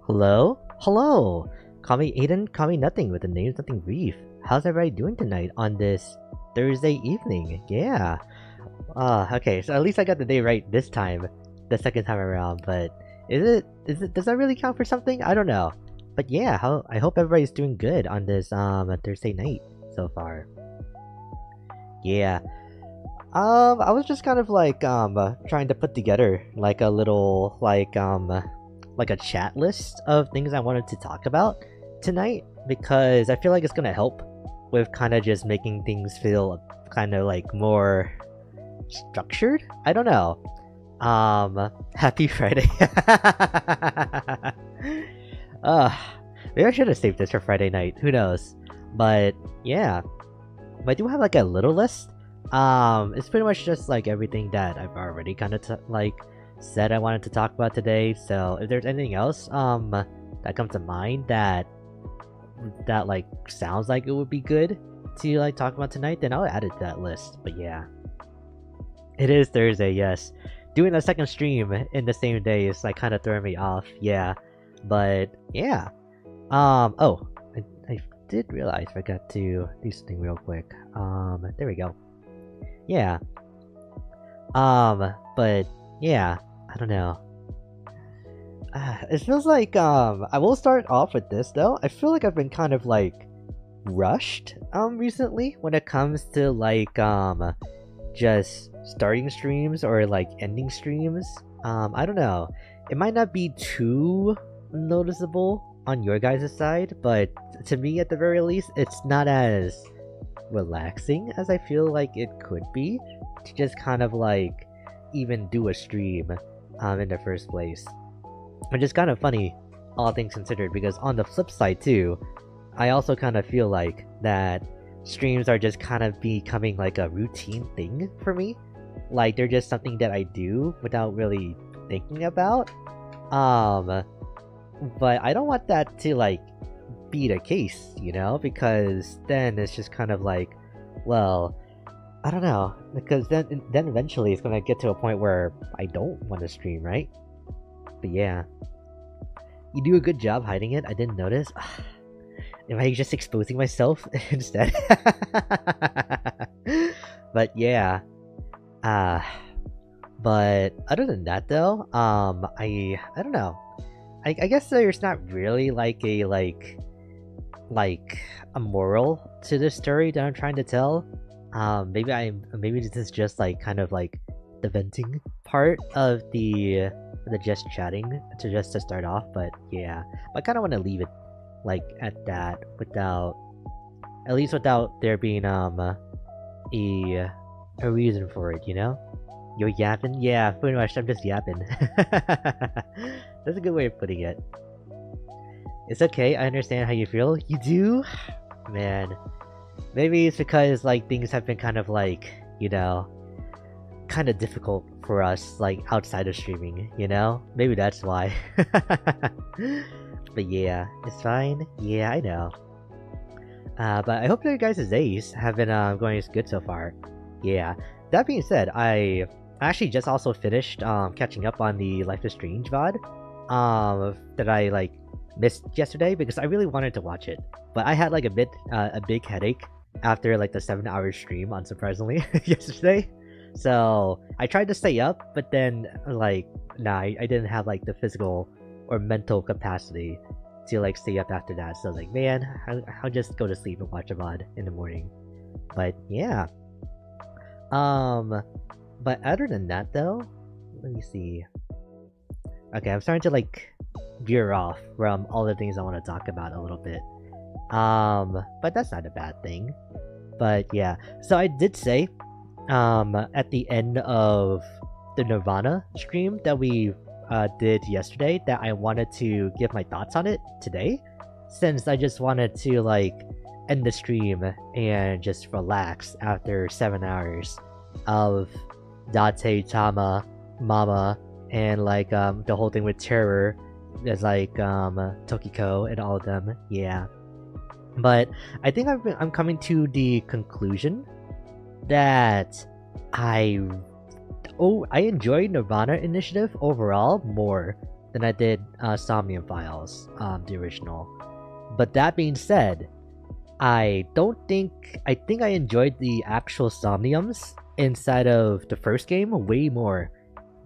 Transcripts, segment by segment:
Hello? Hello! Call me Aiden, call me Nothing with the name's Nothing Brief. How's everybody doing tonight on this Thursday evening? Yeah. Okay, so at least I got the day right this time, the second time around, but does that really count for something? I don't know. But yeah, I hope everybody's doing good on this Thursday night so far. Yeah. I was just kind of like trying to put together like a little like a chat list of things I wanted to talk about tonight because I feel like it's gonna help with kind of just making things feel kind of like more structured. I don't know. Happy Friday. uh, Maybe I should have saved this for Friday night. Who knows? But yeah, but I do have like a little list. It's pretty much just like everything that I've already kind of like said I wanted to talk about today. So if there's anything else that comes to mind that like sounds like it would be good to like talk about tonight, then I'll add it to that list. But yeah, it is Thursday. Yes, doing a second stream in the same day is like kind of throwing me off. Yeah, but yeah. Oh, I did realize I forgot to do something real quick. There we go. Yeah. But yeah, I don't know. It feels like I will start off with this though. I feel like I've been kind of like rushed recently when it comes to like just starting streams or like ending streams. I don't know. It might not be too noticeable on your guys' side, but to me at the very least, it's not as relaxing as I feel like it could be to just kind of like even do a stream in the first place. Which is kind of funny, all things considered, because on the flip side too, I also kind of feel like that streams are just kind of becoming like a routine thing for me. Like they're just something that I do without really thinking about. But I don't want that to like be the case, you know, because then it's just kind of like, well, I don't know, because then eventually it's gonna get to a point where I don't want to stream, right? But yeah, you do a good job hiding it. I didn't notice. Am I just exposing myself instead? But yeah, but other than that though, I don't know. I guess there's not really like a moral to the story that I'm trying to tell. Maybe this is just like kind of like the venting part of the just chatting to start off. But yeah, I kind of want to leave it like at that without there being a reason for it, you know. You're yapping? Yeah, pretty much. I'm just yapping. That's a good way of putting it. It's okay, I understand how you feel. You do? Man. Maybe it's because, like, things have been kind of, like, you know, kind of difficult for us, like, outside of streaming, you know? Maybe that's why. But yeah, it's fine. Yeah, I know. But I hope that your guys' days have been going good so far. Yeah. That being said, I actually just also finished catching up on the Life is Strange VOD that I like missed yesterday because I really wanted to watch it, but I had like a big headache after like the 7-hour stream, unsurprisingly, yesterday. So I tried to stay up, but then like I didn't have like the physical or mental capacity to like stay up after that. So like, man, I'll just go to sleep and watch a VOD in the morning. But yeah. But other than that though, let me see. Okay, I'm starting to like veer off from all the things I want to talk about a little bit. But that's not a bad thing. But yeah, so I did say at the end of the Nirvana stream that we did yesterday that I wanted to give my thoughts on it today, since I just wanted to like end the stream and just relax after 7 hours of Date, Tama, Mama, and like the whole thing with Terror. There's like Tokiko and all of them. Yeah, but I think I'm coming to the conclusion that I enjoy Nirvana Initiative overall more than I did Somnium Files, the original. But that being said, I think I enjoyed the actual Somniums inside of the first game way more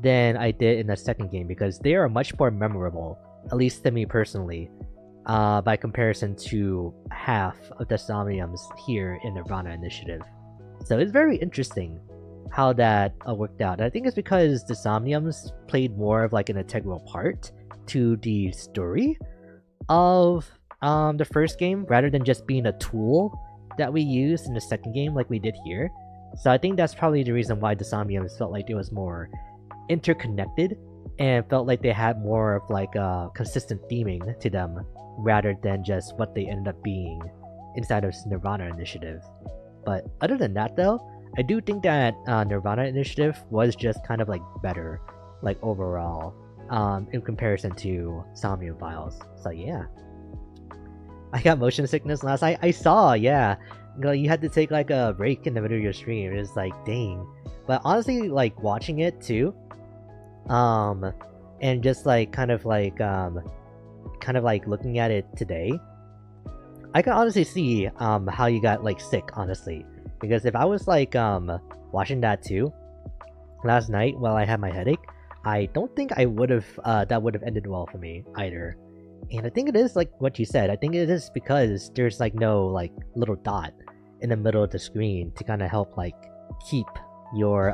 than I did in the second game because they are much more memorable, at least to me personally, by comparison to half of the Somniums here in Nirvana Initiative. So it's very interesting how that worked out. And I think it's because the Somniums played more of like an integral part to the story of the first game rather than just being a tool that we used in the second game like we did here. So I think that's probably the reason why the Somniums felt like it was more interconnected and felt like they had more of like a consistent theming to them rather than just what they ended up being inside of Nirvana Initiative. But other than that though, I do think that Nirvana Initiative was just kind of like better, like overall, in comparison to Somnium Files. So yeah. I got motion sickness last night. I saw, yeah. You had to take like a break in the middle of your stream. It was like, dang. But honestly, like watching it too, and just like kind of like looking at it today, I can honestly see how you got like sick, honestly. Because if I was like watching that too last night while I had my headache, I don't think I would have that would have ended well for me either. And I think it is like what you said. I think it is because there's like no like little dot in the middle of the screen to kind of help like keep your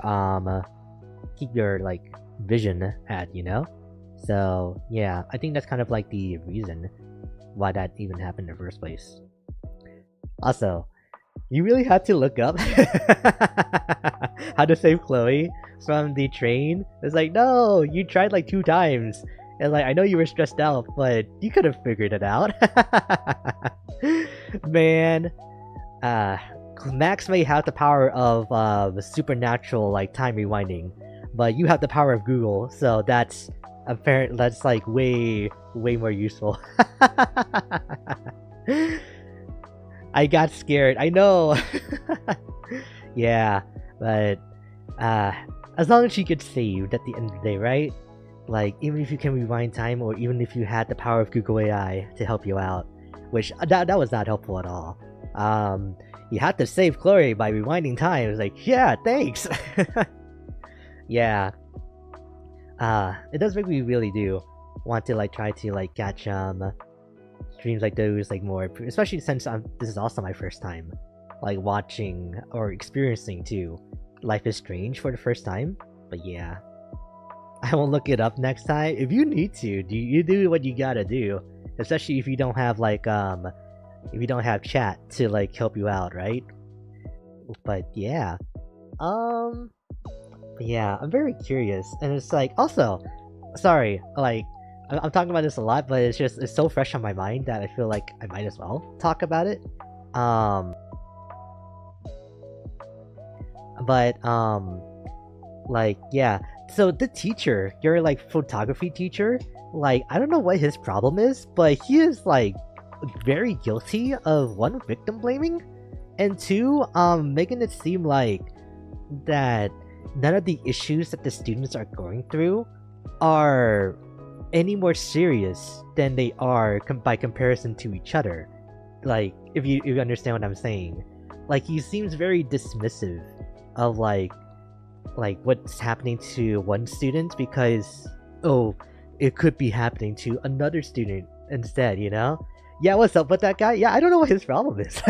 like vision at, you know? So yeah, I think that's kind of like the reason why that even happened in the first place. Also, you really had to look up how to save Chloe from the train. It's like, no, you tried like 2 times. And like, I know you were stressed out, but you could have figured it out. Man, Max may have the power of supernatural like time rewinding, but you have the power of Google, so that's apparent. That's like way more useful. I got scared. I know. Yeah, but as long as she gets saved at the end of the day, right? Like, even if you can rewind time, or even if you had the power of Google AI to help you out, which that was not helpful at all. You had to save Chloe by rewinding time. It was like, yeah, thanks. Yeah. It does make me really do want to like try to like catch streams like those like more, especially since this is also my first time like watching or experiencing too Life is Strange for the first time. But yeah, I will look it up next time. If you need to, you do what you gotta do, especially if you don't have like if you don't have chat to like help you out, right? But yeah, yeah, I'm very curious, and it's like also, sorry, like I'm talking about this a lot, but it's so fresh on my mind that I feel like I might as well talk about it. But like yeah. So the teacher, your like photography teacher, like I don't know what his problem is, but he is like very guilty of 1, victim blaming, and 2, making it seem like that none of the issues that the students are going through are any more serious than they are by comparison to each other. Like if you understand what I'm saying, like he seems very dismissive of like what's happening to one student because, oh, it could be happening to another student instead, you know? Yeah, what's up with that guy? Yeah, I don't know what his problem is.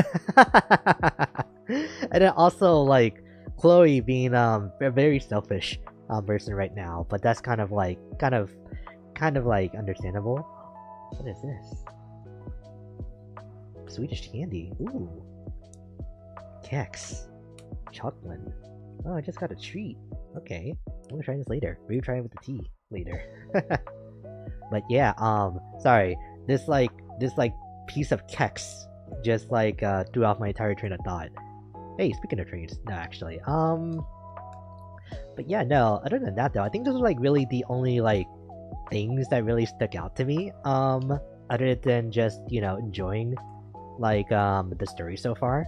And then also like Chloe being a very selfish person right now, but that's kind of like understandable. What is this? Swedish candy. Ooh. Kex. Chocolate. Oh, I just got a treat. Okay, I'm gonna try this later. Maybe try it with the tea later. But yeah, sorry. This piece of Kex just like threw off my entire train of thought. Hey, speaking of trains, no, actually, but yeah, no. Other than that, though, I think those are like really the only like things that really stuck out to me. Other than just enjoying like the story so far.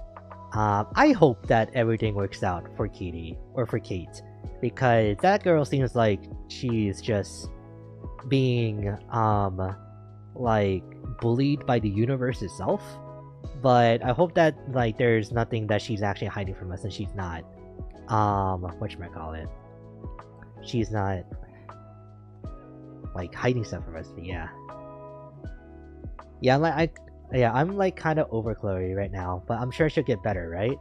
I hope that everything works out for Katie or for Kate, because that girl seems like she's just being like bullied by the universe itself. But I hope that like there's nothing that she's actually hiding from us, and she's not whatchamacallit. She's not like hiding stuff from us, but yeah. Yeah, I'm like kind of over Chloe right now, but I'm sure she'll get better, right?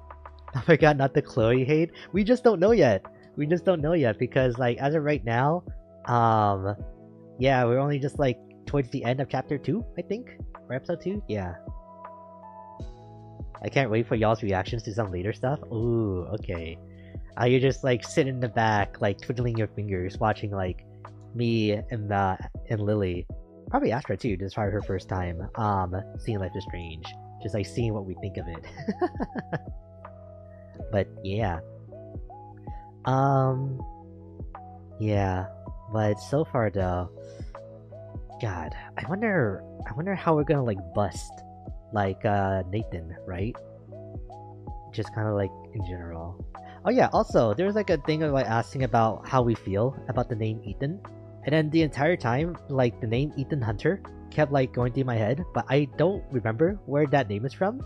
Oh my god, not the Chloe hate. We just don't know yet. We just don't know yet because like as of right now, yeah, we're only just like towards the end of chapter 2, I think, or episode 2. Yeah. I can't wait for y'all's reactions to some later stuff. Ooh, okay. You're just like sitting in the back, like twiddling your fingers, watching like me and Lily, probably Astra too. This is probably her first time seeing Life is Strange, just like seeing what we think of it. But yeah, yeah. But so far though, God, I wonder how we're gonna like bust like Nathan, right? Just kind of like in general. Oh yeah, also there was like a thing of like asking about how we feel about the name Ethan, and then the entire time like the name Ethan Hunter kept like going through my head, but I don't remember where that name is from.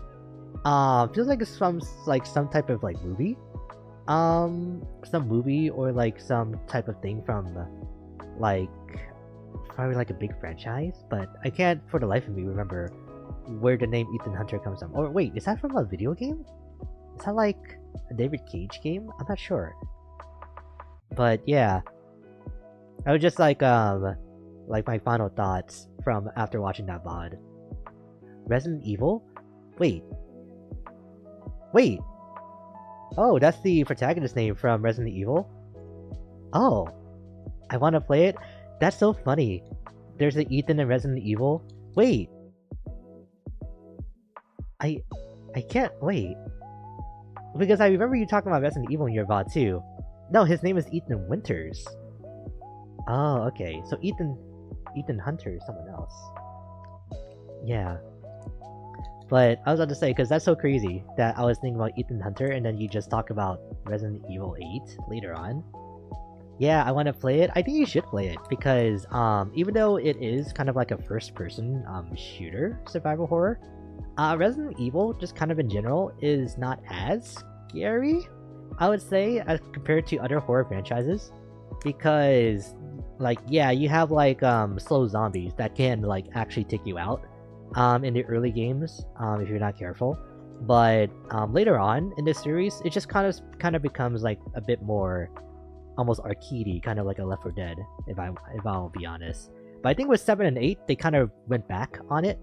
Feels like it's from like some type of like movie, some movie or like some type of thing from like probably like a big franchise, but I can't for the life of me remember where the name Ethan Hunter comes from. Or wait, is that from a video game? Is that like a David Cage game? I'm not sure. But yeah, I was just like my final thoughts from after watching that VOD. Resident Evil? Wait. Oh, that's the protagonist name from Resident Evil? Oh, I want to play it? That's so funny. There's an Ethan in Resident Evil? Wait. I can't wait. Because I remember you talking about Resident Evil in your VOD too. No, his name is Ethan Winters. Oh, okay. So Ethan Hunter is someone else. Yeah. But I was about to say, because that's so crazy that I was thinking about Ethan Hunter and then you just talk about Resident Evil 8 later on. Yeah, I want to play it. I think you should play it because even though it is kind of like a first-person shooter survival horror, Resident Evil, just kind of in general, is not as scary, I would say, as compared to other horror franchises. Because, like, yeah, you have, like, slow zombies that can, like, actually take you out in the early games, if you're not careful. But later on in the series, it just kind of becomes, like, a bit more almost arcadey, kind of like a Left 4 Dead, if I'll be honest. But I think with 7 and 8, they kind of went back on it.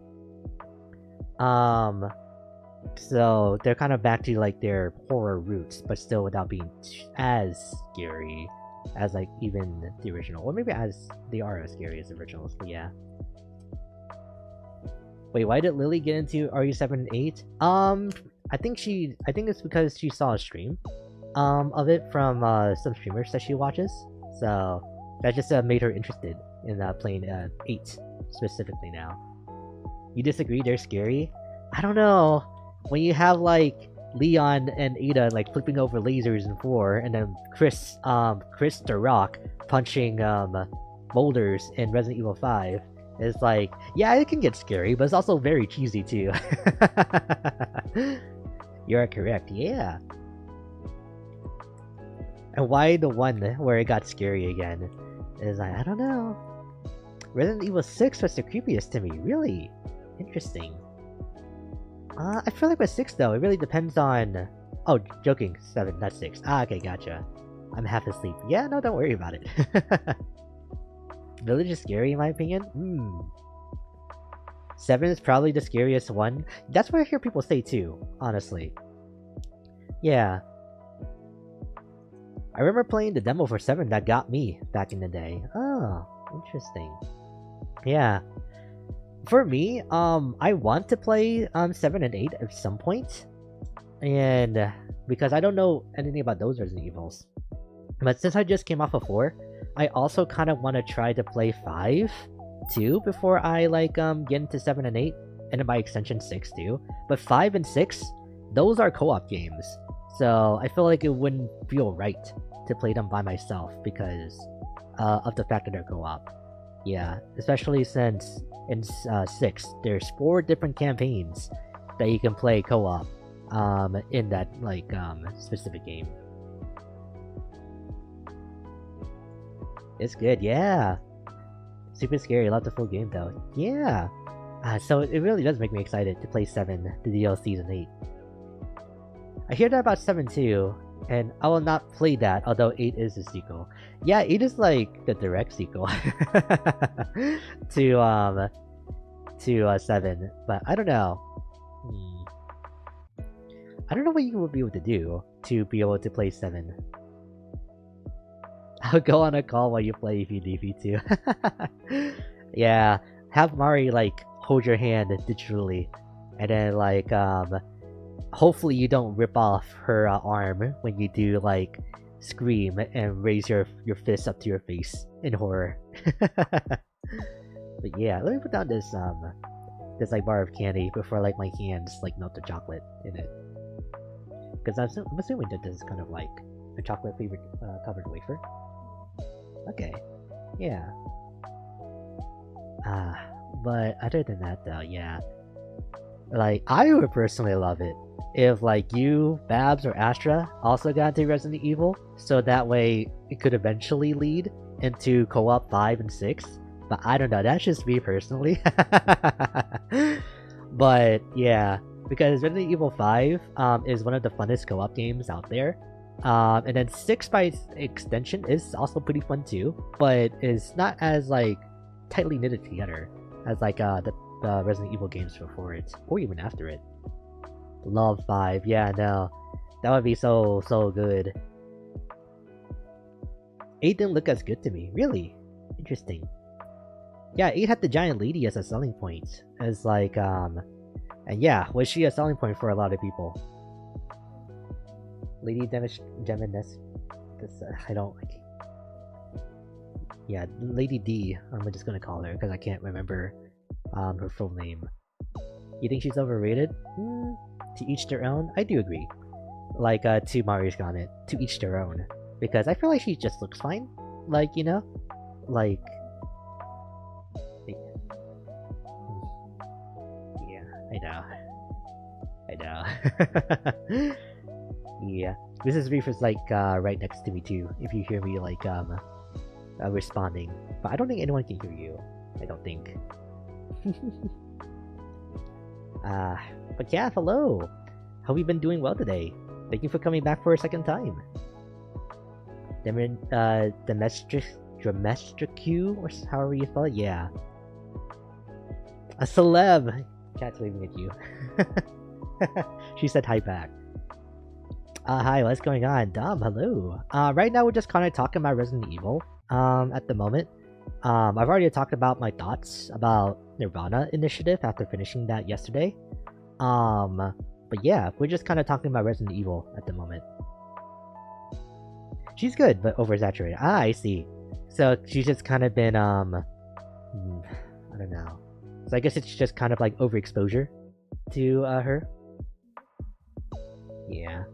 So they're kind of back to like their horror roots, but still without being as scary as like even the original, or maybe as they are as scary as the originals. But yeah. Wait, why did Lily get into RE7 and 8? I think it's because she saw a stream of it from some streamers that she watches, so that just made her interested in playing 8 specifically now. You disagree? They're scary? I don't know. When you have like Leon and Ada like flipping over lasers in 4, and then Chris the Rock punching boulders in Resident Evil 5, it's like, yeah, it can get scary, but it's also very cheesy too. You're correct, yeah. And why the one where it got scary again? Is like, I don't know. Resident Evil 6 was the creepiest to me, really. Interesting. I feel like with 6 though, it really depends on... Oh, joking, 7, not 6. Ah, okay, gotcha. I'm half asleep. Yeah, no, don't worry about it. Village is scary in my opinion? 7 is probably the scariest one. That's what I hear people say too, honestly. Yeah. I remember playing the demo for 7 that got me back in the day. Oh, interesting. Yeah. For me, I want to play 7 and 8 at some point, and because I don't know anything about those Resident Evils. But since I just came off of 4, I also kind of want to try to play 5 too before I like get into 7 and 8, and then by extension 6 too. But 5 and 6, those are co-op games, so I feel like it wouldn't feel right to play them by myself because of the fact that they're co-op. Yeah, especially since in 6, there's 4 different campaigns that you can play co-op in that like specific game. It's good, yeah. Super scary, love the full game though. Yeah. So it really does make me excited to play 7, the DLCs, and 8. I hear that about 7 too, and I will not play that, although 8 is the sequel. Yeah, 8 is like the direct sequel to 7, but I don't know. I don't know what you will be able to do to be able to play 7. I'll go on a call while you play if you need me to. Yeah, have Mari like hold your hand digitally, and then like hopefully you don't rip off her arm when you do like scream and raise your fist up to your face in horror. But yeah, let me put down this like bar of candy before like my hands like melt the chocolate in it, because I'm assuming that this is kind of like a chocolate flavored covered wafer. Okay, yeah. But other than that though, yeah, like I would personally love it if like you, Babs, or Astra also got into Resident Evil, so that way it could eventually lead into co-op 5 and 6. But I don't know, that's just me personally. But yeah, because Resident Evil 5 is one of the funnest co-op games out there. And then 6 by extension is also pretty fun too, but is not as like tightly knitted together as like the Resident Evil games before it, or even after it. Love 5, yeah, no, that would be so good. 8 didn't look as good to me, really. Interesting. Yeah, 8 had the giant lady as a selling point, as like and yeah, was she a selling point for a lot of people? Lady Gemines, I don't like. Yeah, Lady D. I'm just gonna call her because I can't remember her full name. You think she's overrated? To each their own. I do agree. Like to Mari's comment, to each their own, because I feel like she just looks fine. Like, you know, like. Yeah, I know. Yeah, Mrs. Reef is like right next to me too. If you hear me like responding, but I don't think anyone can hear you. I don't think. But yeah, hello. How have you been doing well today? Thank you for coming back for a second time. Demestricu, or however you spell it. Yeah. A celeb. Cat's waving at you. She said hi back. Hi, what's going on? Dom, hello. Right now we're just kind of talking about Resident Evil. At the moment. I've already talked about my thoughts about Nirvana Initiative after finishing that yesterday. But yeah, we're just kind of talking about Resident Evil at the moment. She's good, but oversaturated. Ah, I see. So she's just kind of been, I don't know. So I guess it's just kind of like overexposure to her. Yeah.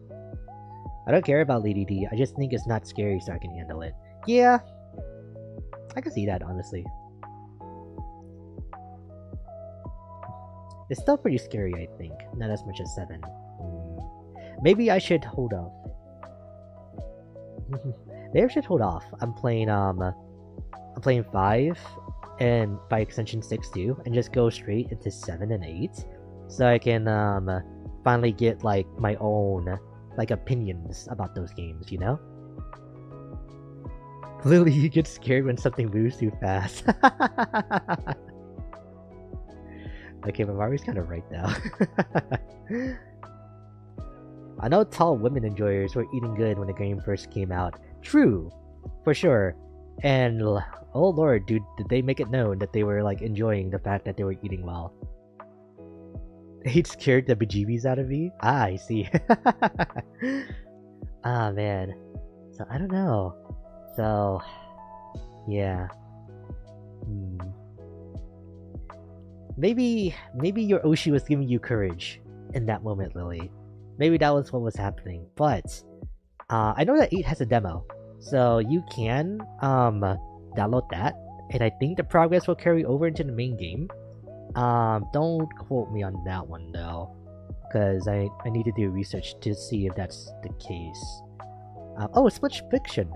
I don't care about Lady D, I just think it's not scary so I can handle it. Yeah. I can see that, honestly. It's still pretty scary, I think. Not as much as 7. Maybe I should hold off. Maybe I should hold off. I'm playing 5 and by extension 6 too, and just go straight into 7 and 8, so I can finally get like my own like opinions about those games, you know? Lily, you get scared when something moves too fast. Okay, but Mari's kind of right now. I know tall women enjoyers were eating good when the game first came out. True, for sure. And oh lord, dude, did they make it known that they were like enjoying the fact that they were eating well? It scared the bejeebies out of me? Ah, I see. Ah, man. So, I don't know. So, yeah. Maybe your Oshi was giving you courage in that moment, Lily. Maybe that was what was happening. But, I know that 8 has a demo. So, you can, download that and I think the progress will carry over into the main game. Don't quote me on that one though, because I need to do research to see if that's the case. Oh, Split Fiction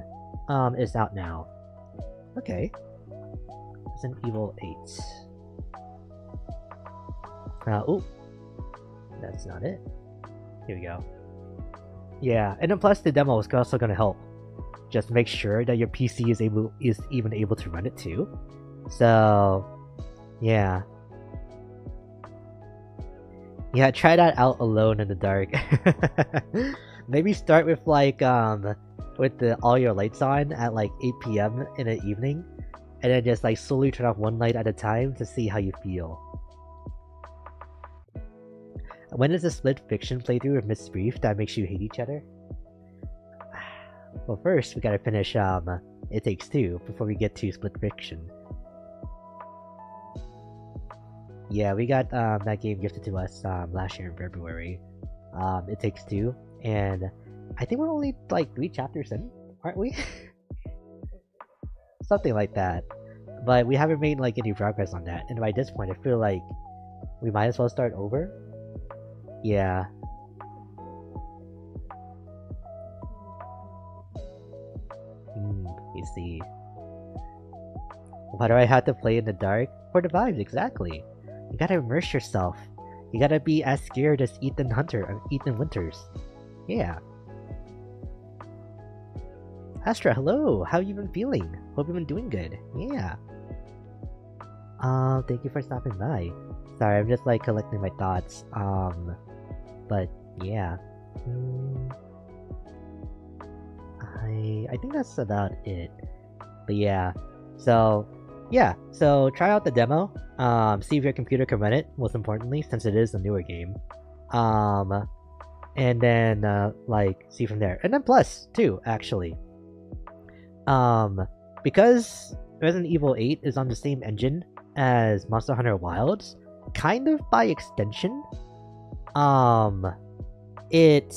is out now. Okay. Resident Evil 8. Oh, that's not it. Here we go. Yeah, and then plus the demo is also gonna help. Just make sure that your PC is even able to run it too. So, yeah. Yeah, try that out alone in the dark. Maybe start with like with all your lights on at like 8 p.m. in the evening, and then just like slowly turn off one light at a time to see how you feel. When is the Split Fiction playthrough of Miss Brief that makes you hate each other? Well, first we gotta finish It Takes Two before we get to Split Fiction. Yeah, we got that game gifted to us last year in February. It Takes Two, and I think we're only like 3 chapters in, aren't we? Something like that. But we haven't made like any progress on that, and by this point I feel like we might as well start over. Yeah. You see. Why do I have to play in the dark? For the vibes, exactly. You gotta immerse yourself. You gotta be as scared as Ethan Winters. Yeah. Astra, hello! How you been feeling? Hope you've been doing good. Yeah. Thank you for stopping by. Sorry, I'm just like collecting my thoughts. But yeah. I think that's about it. But yeah. So yeah, so try out the demo. See if your computer can run it, most importantly, since it is a newer game. And then like see from there. And then plus too, actually. Because Resident Evil 8 is on the same engine as Monster Hunter Wilds, kind of by extension, it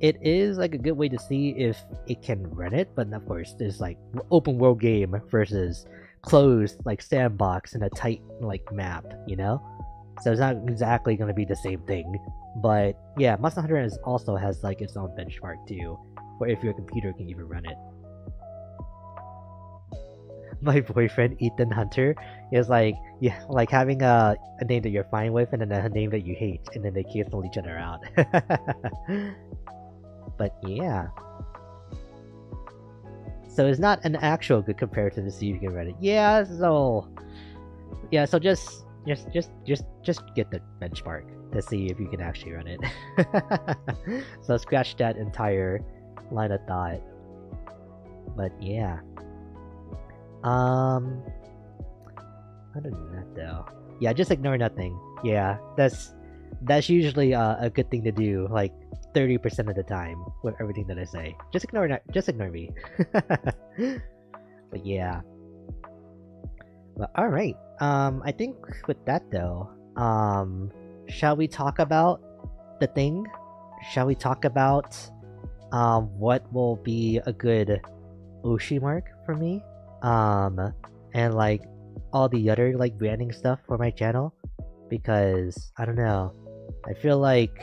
is like a good way to see if it can run it, but of course there's like open world game versus closed like sandbox in a tight like map, you know? So it's not exactly going to be the same thing. But yeah, Monster Hunter also has like its own benchmark too, for if your computer can even run it. My boyfriend Ethan Hunter is like, yeah, like having a name that you're fine with and then a name that you hate, and then they cancel each other out. But yeah. So it's not an actual good comparison to see if you can run it. Yeah, so just get the benchmark to see if you can actually run it. So scratch that entire line of thought. But yeah. Other than that though, yeah, just ignore nothing. Yeah, that's usually a good thing to do, like 30% of the time with everything that I say. Just ignore me. But yeah. But all right. I think with that though, shall we talk about the thing? Shall we talk about what will be a good Oshi mark for me? And like all the other like branding stuff for my channel, because I don't know, I feel like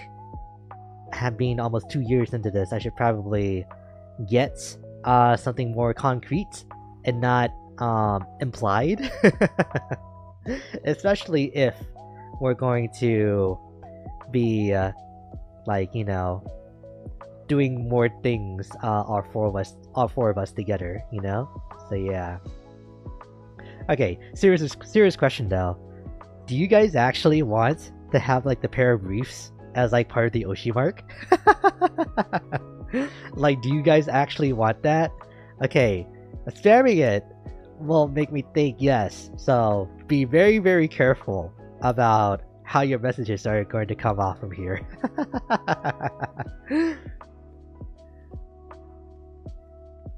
being almost 2 years into this, I should probably get something more concrete and not implied. Especially if we're going to be like, you know, doing more things all four of us together, you know? So yeah. Okay, serious question though. Do you guys actually want to have like the pair of briefs as like part of the Oshi mark? Like, do you guys actually want that? Okay, spamming it will make me think yes. So be very, very careful about how your messages are going to come off from here.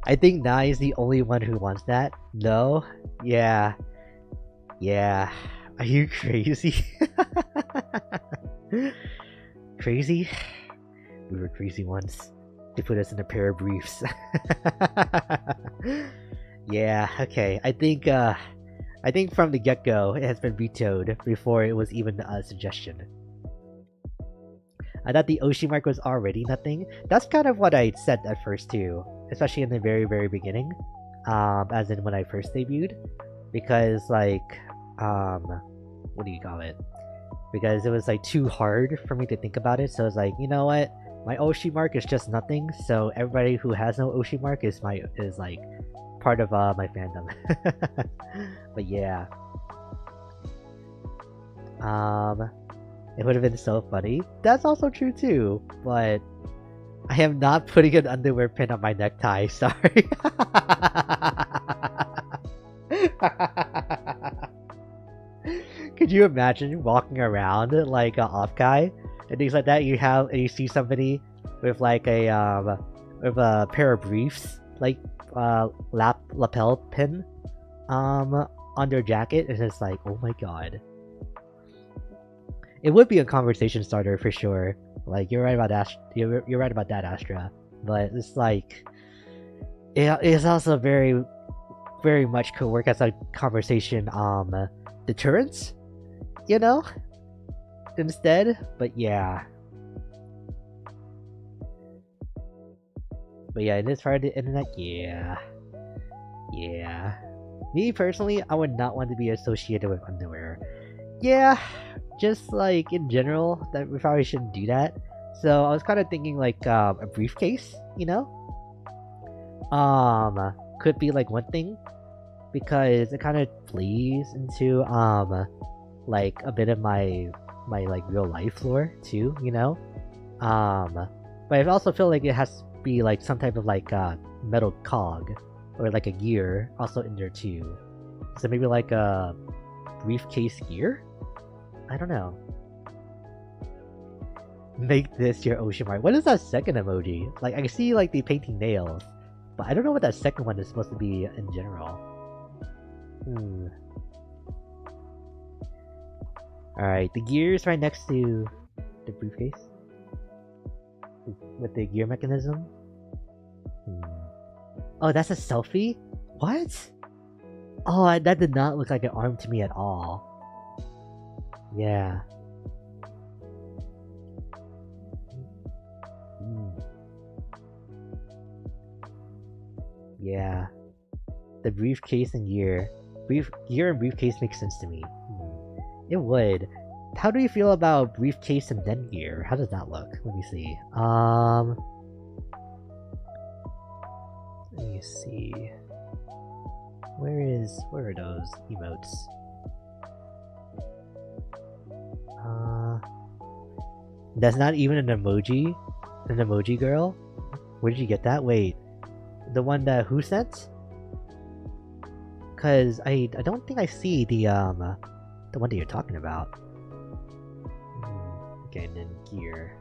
I think Nai is the only one who wants that. No? Yeah. Yeah. Are you crazy? Crazy? We were crazy once. They put us in a pair of briefs. Yeah, okay. I think from the get-go it has been vetoed before it was even a suggestion. I thought the Oshi mark was already nothing. That's kind of what I said at first too, especially in the very very beginning, as in when I first debuted, because like, what do you call it? Because it was like too hard for me to think about it. So it's like, you know what? My Oshi mark is just nothing. So everybody who has no Oshi mark is like part of my fandom. But yeah, it would have been so funny. That's also true too. But I am not putting an underwear pin on my necktie. Sorry. Could you imagine walking around like an off guy and things like that? And you see somebody with like with a pair of briefs, like lapel pin, on their jacket, and it's like, oh my god. It would be a conversation starter for sure. Like you're right about you're right about that, Astra. But it's like, it's also very very much could work as a conversation deterrence, you know, instead. But yeah, in this part of the internet, yeah. Me personally, I would not want to be associated with underwear. Yeah, just like in general, that we probably shouldn't do that. So I was kind of thinking like a briefcase, you know, could be like one thing, because it kind of plays into like a bit of my like real life lore too, you know. But I also feel like it has to be like some type of like metal cog or like a gear also in there too. So maybe like a briefcase gear. I don't know. Make this your Oshi mark. What is that second emoji? Like I see like the painting nails, but I don't know what that second one is supposed to be in general. Alright, the gear is right next to the briefcase with the gear mechanism. Oh, that's a selfie? What? Oh, that did not look like an arm to me at all. Yeah. Yeah. The briefcase and gear. Gear and briefcase makes sense to me. It would. How do you feel about briefcase and then gear? How does that look? Let me see. Let me see. Where are those emotes? That's not even an emoji? An emoji girl? Where did you get that? Wait. The one that who sent? Cause I don't think I see the one that you're talking about. Okay, and then gear.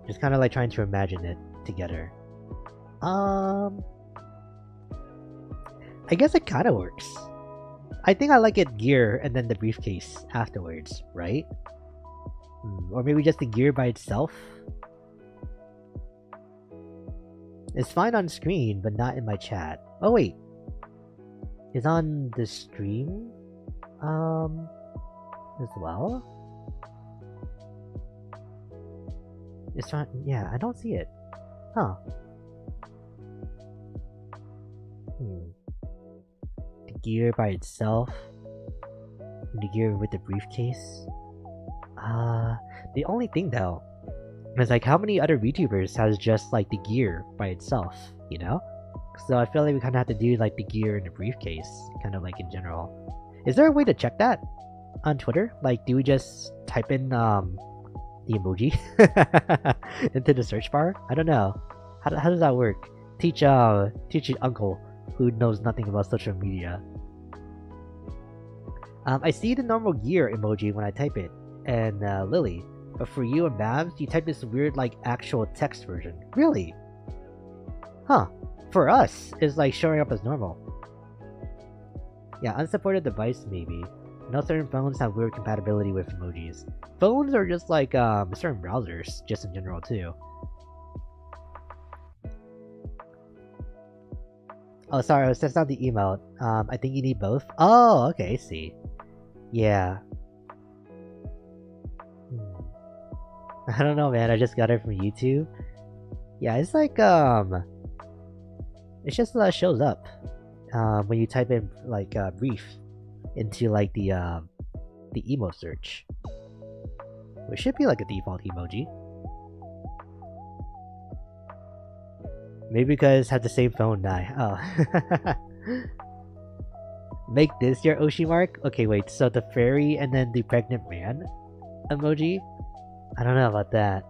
Just kind of like trying to imagine it together. I guess it kind of works. I think I like it gear and then the briefcase afterwards, right? Or maybe just the gear by itself. It's fine on screen, but not in my chat. Oh wait, it's on the stream, as well. It's on. Yeah, I don't see it. Huh. The gear by itself. The gear with the briefcase. The only thing though is like how many other VTubers has just like the gear by itself, you know? So I feel like we kind of have to do like the gear and the briefcase, kind of like in general. Is there a way to check that on Twitter? Like, do we just type in the emoji into the search bar? I don't know. How does that work? Teach your uncle who knows nothing about social media. I see the normal gear emoji when I type it, and Lily. But for you and Babs, you type this weird like actual text version. Really? Huh. For us, it's like showing up as normal. Yeah, unsupported device maybe. No, certain phones have weird compatibility with emojis. Phones are just like certain browsers, just in general too. Oh, sorry, that's not the emote. I think you need both. Oh, okay, I see. Yeah. I don't know, man. I just got it from YouTube. Yeah, it's like it just shows up when you type in like brief into like the emote search. It should be like a default emoji. Maybe because have the same phone die. Oh. Make this your Oshi mark? Okay, wait, so the fairy and then the pregnant man emoji? I don't know about that.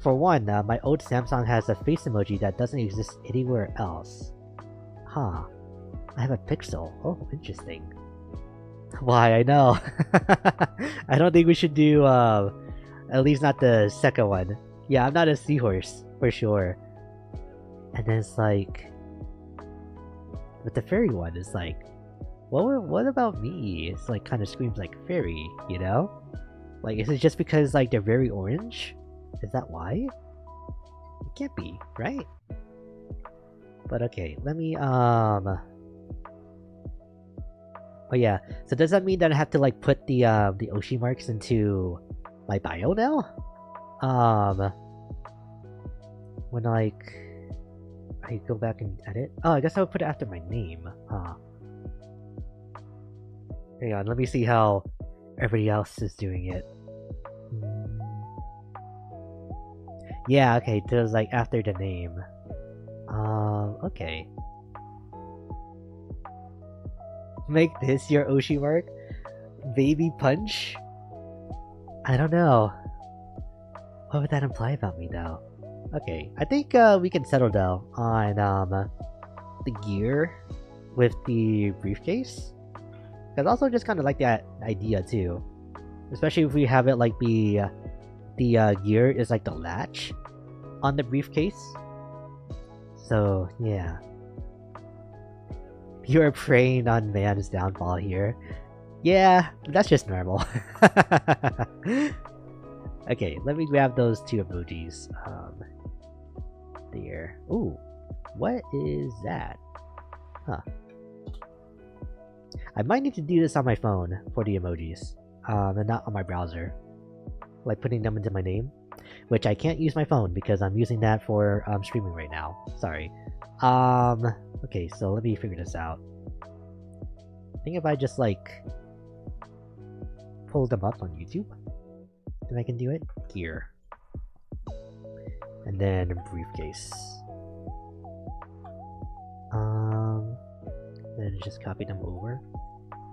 For one, my old Samsung has a face emoji that doesn't exist anywhere else. Huh. I have a Pixel. Oh, interesting. Why, I know. I don't think we should do, at least not the second one. Yeah, I'm not a seahorse, for sure. And then it's like... But the fairy one is like... What about me? It's like, kind of screams like fairy, you know? Like, is it just because, like, they're very orange? Is that why? It can't be, right? But okay, let me, Oh yeah, so does that mean that I have to, like, put the Oshi marks into my bio now? When, like... I go back and edit? Oh, I guess I would put it after my name. Huh. Hang on, let me see how everybody else is doing it. Yeah, okay, it was like after the name. Okay. Make this your Oshi mark? Baby punch? I don't know. What would that imply about me though? Okay, I think we can settle down on the gear with the briefcase. Cause also just kind of like that idea too, especially if we have it like the gear is like the latch on the briefcase. So yeah, you're preying on man's downfall here. Yeah, that's just normal. Okay, let me grab those two emojis. There. Ooh, what is that? Huh. I might need to do this on my phone for the emojis, and not on my browser. Like putting them into my name, which I can't use my phone because I'm using that for streaming right now. Sorry. Okay, so let me figure this out. I think if I just like pull them up on YouTube, then I can do it. Gear. And then briefcase. Then just copy them over.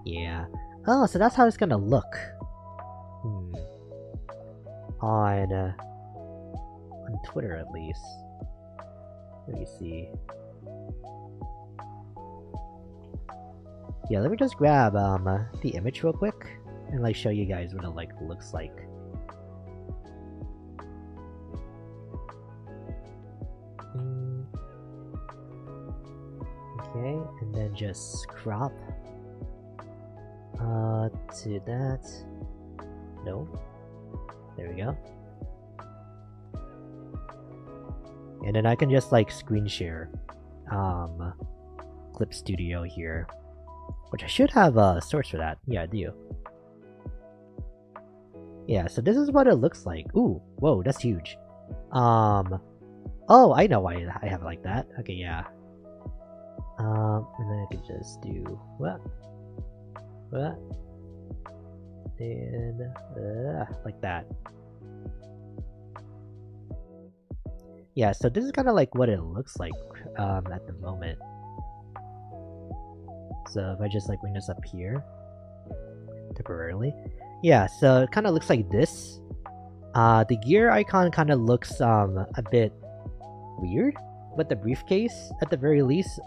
Yeah. Oh, so that's how it's gonna look. On Twitter at least. Let me see. Yeah, let me just grab the image real quick and like show you guys what it like looks like. Okay, and then just crop to that. No. There we go. And then I can just like screen share Clip Studio here. Which I should have a source for that. Yeah, I do. Yeah, so this is what it looks like. Ooh, whoa, that's huge. Oh, I know why I have it like that. Okay, yeah. And then I can just do what? And like that. Yeah, so this is kind of like what it looks like at the moment. So if I just like bring this up here temporarily, yeah, so it kind of looks like this. The gear icon kind of looks a bit weird, but the briefcase at the very least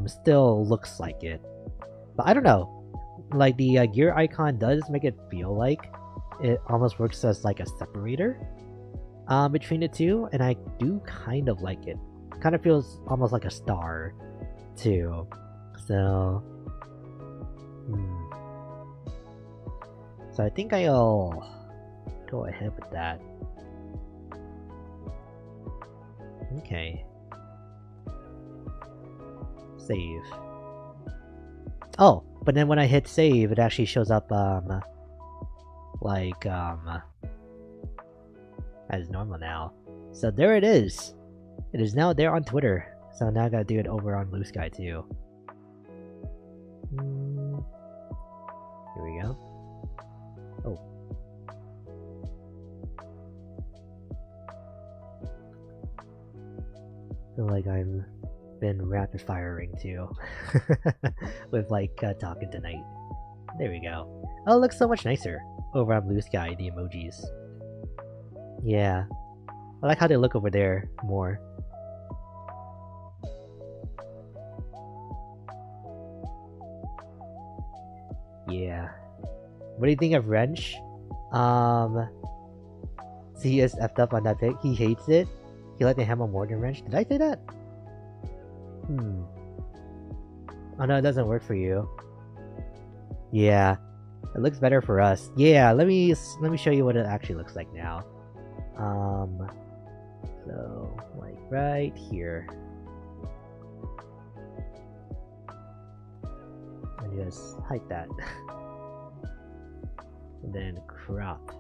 still looks like it. But I don't know, like the gear icon does make it feel like it almost works as like a separator between the two, and I do kind of like it. Kind of feels almost like a star too. So so I think I'll go ahead with that. Okay. Save. Oh, but then when I hit save, it actually shows up, like, as normal now. So there it is! It is now there on Twitter. So now I gotta do it over on Blue Sky too. Here we go. Oh. Feel like I've been rapid firing too. With like talking tonight. There we go. Oh, it looks so much nicer over on Blue Sky, the emojis. Yeah. I like how they look over there more. Yeah. What do you think of Wrench? He is effed up on that pic. He hates it. He liked the hammer more than Wrench. Did I say that? Oh no, it doesn't work for you. Yeah. It looks better for us. Yeah, let me show you what it actually looks like now. So like right here. And just hide that. And then crop.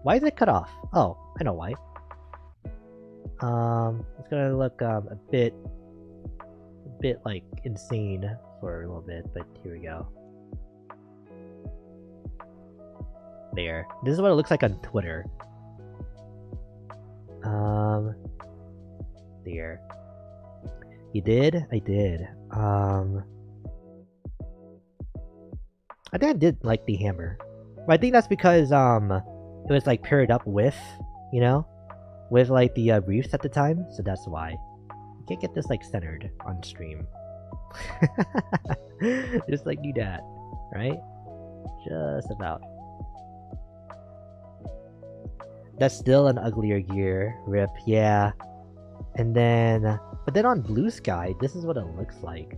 Why is it cut off? Oh, I know why. It's gonna look a bit like insane for a little bit, but here we go. There. This is what it looks like on Twitter. There. You did? I did. I think I did like the hammer. But I think that's because, it was like paired up with, you know? With like the briefs at the time, so that's why. You can't get this like centered on stream. Just like do that, right? Just about. That's still an uglier gear, rip, yeah. And then, but then on Blue Sky, this is what it looks like.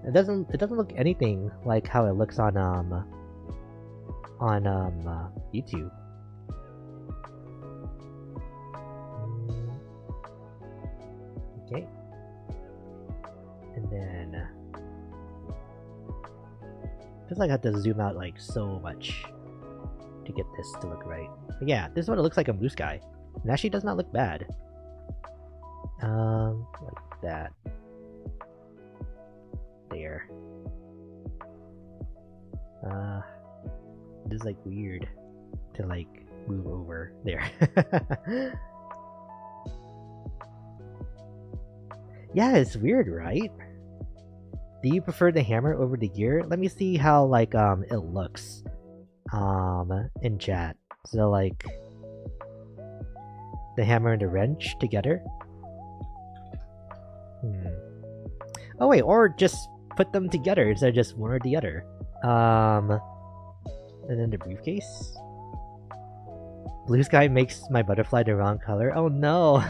It doesn't look anything like how it looks on YouTube. Okay. And then just like I have to zoom out like so much to get this to look right. But yeah, this is what it looks like on Blue Sky. It actually does not look bad. Like that. There. This is like weird to like move over there. Yeah, it's weird, right? Do you prefer the hammer over the gear? Let me see how like it looks in chat. So like the hammer and the wrench together. Oh wait, or just put them together instead of just one or the other. And then the briefcase. Blue Sky makes my butterfly the wrong color. Oh no.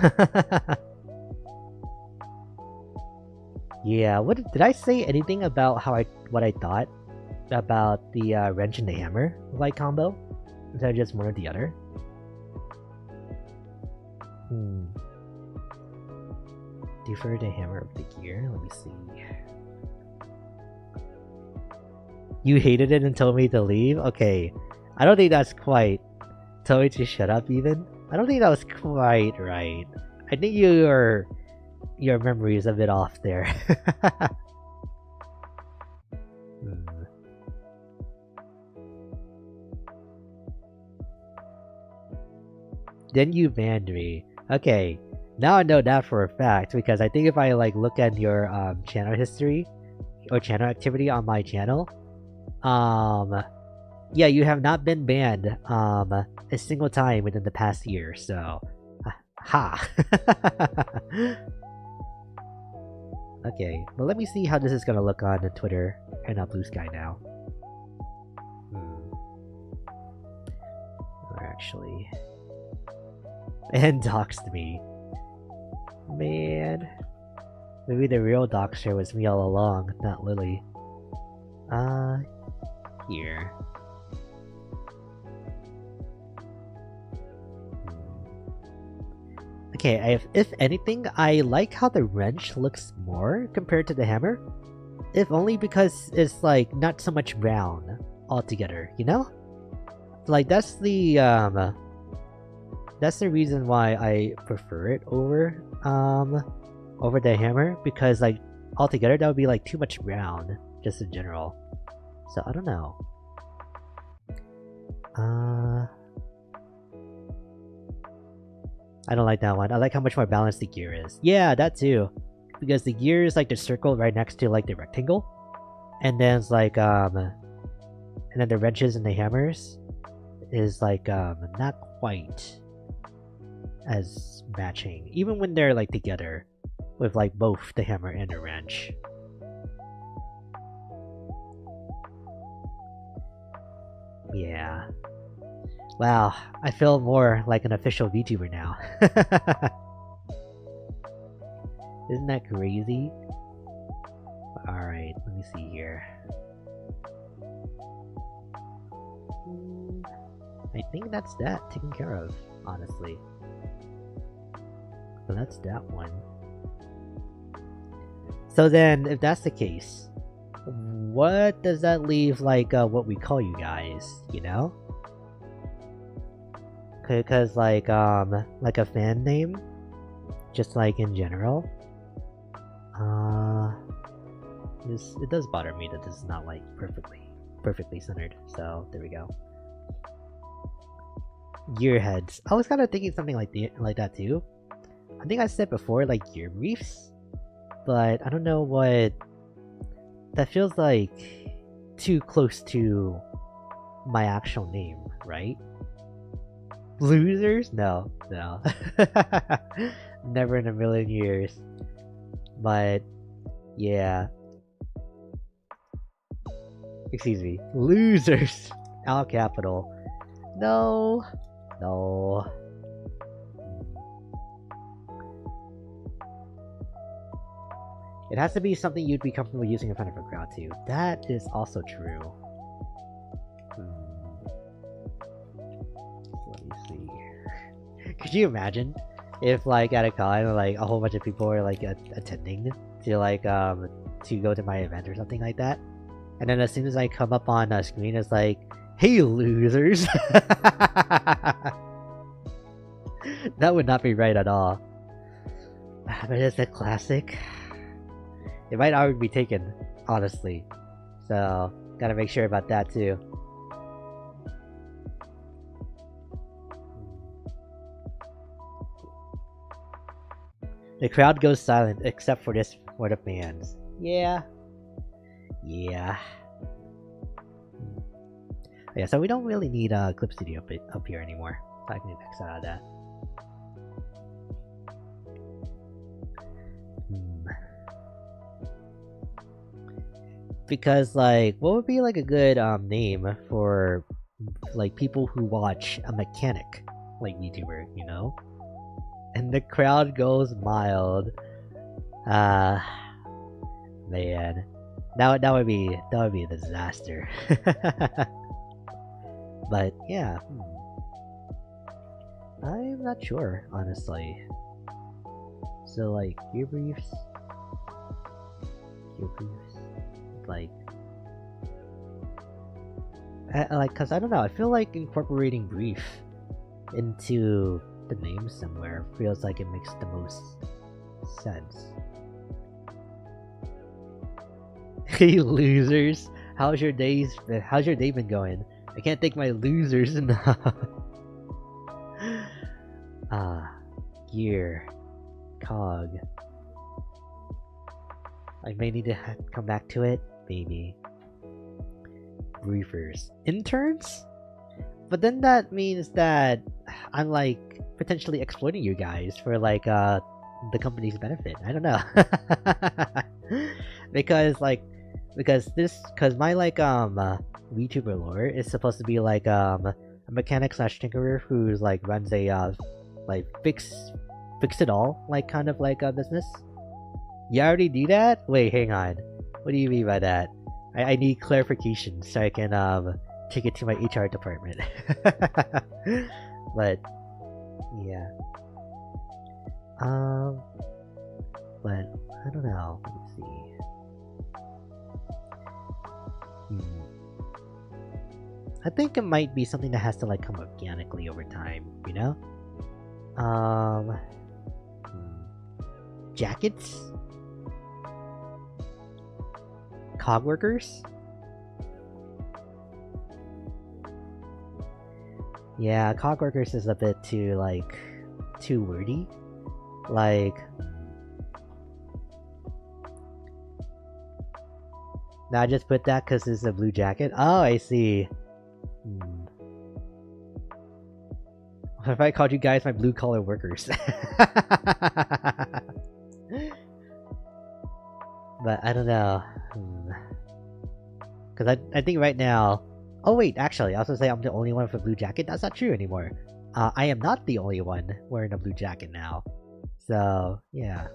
Yeah, what did I say anything about what I thought about the wrench and the hammer like combo instead of just one or the other? Do you prefer the hammer of the gear? Let me see. You hated it and told me to leave? Okay, I don't think that's quite. Told me to shut up even? I don't think that was quite right. I think your memory is a bit off there. Then you banned me. Okay, now I know that for a fact because I think if I like look at your channel history or channel activity on my channel, yeah, you have not been banned a single time within the past year. So, ha. Okay, well let me see how this is gonna look on Twitter and on Blue Sky now. Or actually... And doxed me. Man. Maybe the real doxer was me all along, not Lily. Here. okay, if anything, I like how the wrench looks more compared to the hammer. If only because it's like not so much brown altogether, you know? Like that's the reason why I prefer it over the hammer, because like altogether that would be like too much brown just in general. So I don't know. I don't like that one. I like how much more balanced the gear is. Yeah, that too. Because the gear is like the circle right next to like the rectangle. And then it's like and then the wrenches and the hammers is like not quite as matching. Even when they're like together with like both the hammer and the wrench. Yeah. Wow, I feel more like an official VTuber now. Isn't that crazy? Alright, let me see here. I think that's that taken care of, honestly. So that's that one. So then, if that's the case, what does that leave like what we call you guys, you know? Because like a fan name, just like in general. It does bother me that this is not like perfectly centered. So there we go. Gearheads. I was kind of thinking something like that too. I think I said before like gear briefs, but I don't know what. That feels like too close to my actual name, right? Losers? No. Never in a million years. But, yeah. Excuse me. Losers! All capital. No. It has to be something you'd be comfortable using in front of a crowd too. That is also true. Let me see. Could you imagine if like at a con like a whole bunch of people are like attending to like to go to my event or something like that, and then as soon as I come up on a screen, it's like, "Hey losers!" That would not be right at all. But it's a classic. It might already be taken, honestly. So, gotta make sure about that too. The crowd goes silent except for the fans. Yeah. Yeah, so we don't really need Clip Studio up here anymore. So I can X out of that. Because like, what would be like a good name for like people who watch a mechanic like YouTuber, you know? And the crowd goes mild. Man, that would be a disaster. But yeah, I'm not sure, honestly. So like gear briefs, like cause I don't know, I feel like incorporating brief into the name somewhere feels like it makes the most sense. Hey losers, how's your day been going? I can't thank my losers enough. Gear, cog. I may need to come back to it, maybe. Briefers, interns? But then that means that I'm like potentially exploiting you guys for like the company's benefit. I don't know. because my like VTuber lore is supposed to be like a mechanic / tinkerer who's like runs a like fix it all like kind of like a business. You already do that? Wait, hang on. What do you mean by that? I need clarification so I can take it to my HR department. But yeah. Um, but I don't know. Let me see. I think it might be something that has to like come organically over time, you know? Um, Jackets? Cog workers? Yeah, cog workers is a bit too, like, too wordy. Like... Now I just put that because it's a blue jacket? Oh, I see. What if I called you guys my blue-collar workers? But I don't know. Because I think right now... Oh wait, actually, I was gonna say I'm the only one with a blue jacket. That's not true anymore. I am not the only one wearing a blue jacket now. So, yeah.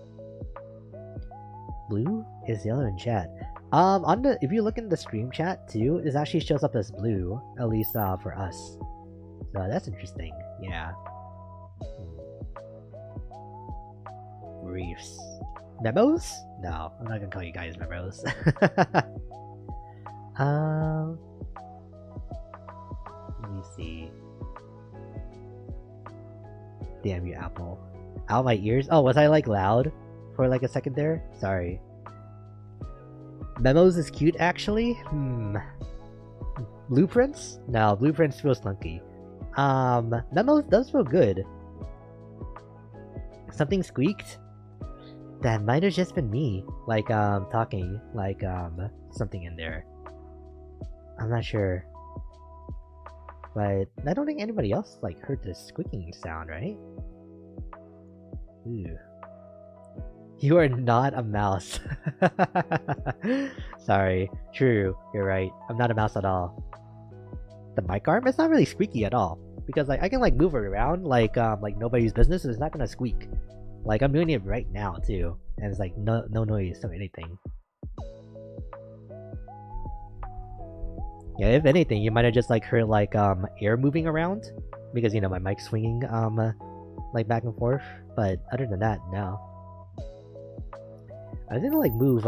Blue is the other in chat. If you look in the stream chat too, it actually shows up as blue, at least for us. So that's interesting. Yeah. Briefs. Memos? No, I'm not gonna call you guys memos. Let me see. Damn you, Apple. Out my ears? Oh, was I like loud for like a second there? Sorry. Memos is cute actually? Blueprints? No, blueprints feels clunky. Memos does feel good. Something squeaked? That might have just been me. Like, talking. Like, something in there. I'm not sure. But I don't think anybody else, like, heard the squeaking sound, right? Ooh. You are not a mouse. Sorry. True, you're right. I'm not a mouse at all. The mic arm? It's not really squeaky at all. Because, like, I can, like, move it around like nobody's business, and it's not gonna squeak. Like, I'm doing it right now, too. And it's like, no noise, no anything. Yeah, if anything, you might have just, like, heard, like, air moving around. Because, you know, my mic's swinging, like, back and forth. But other than that, no. I didn't, like, move,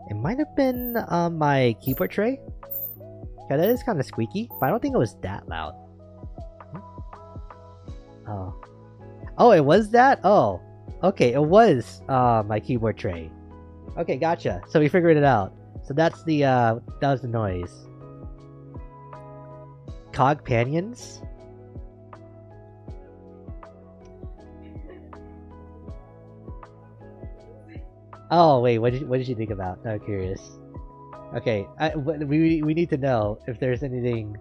it might have been, my keyboard tray. Yeah, that is kind of squeaky, but I don't think it was that loud. Oh. Oh, it was that? Oh. Okay, it was, my keyboard tray. Okay, gotcha. So we figured it out. So that's the, that was the noise. Cog panions? Oh, wait, what did you think about? I'm curious. Okay, we need to know if there's anything...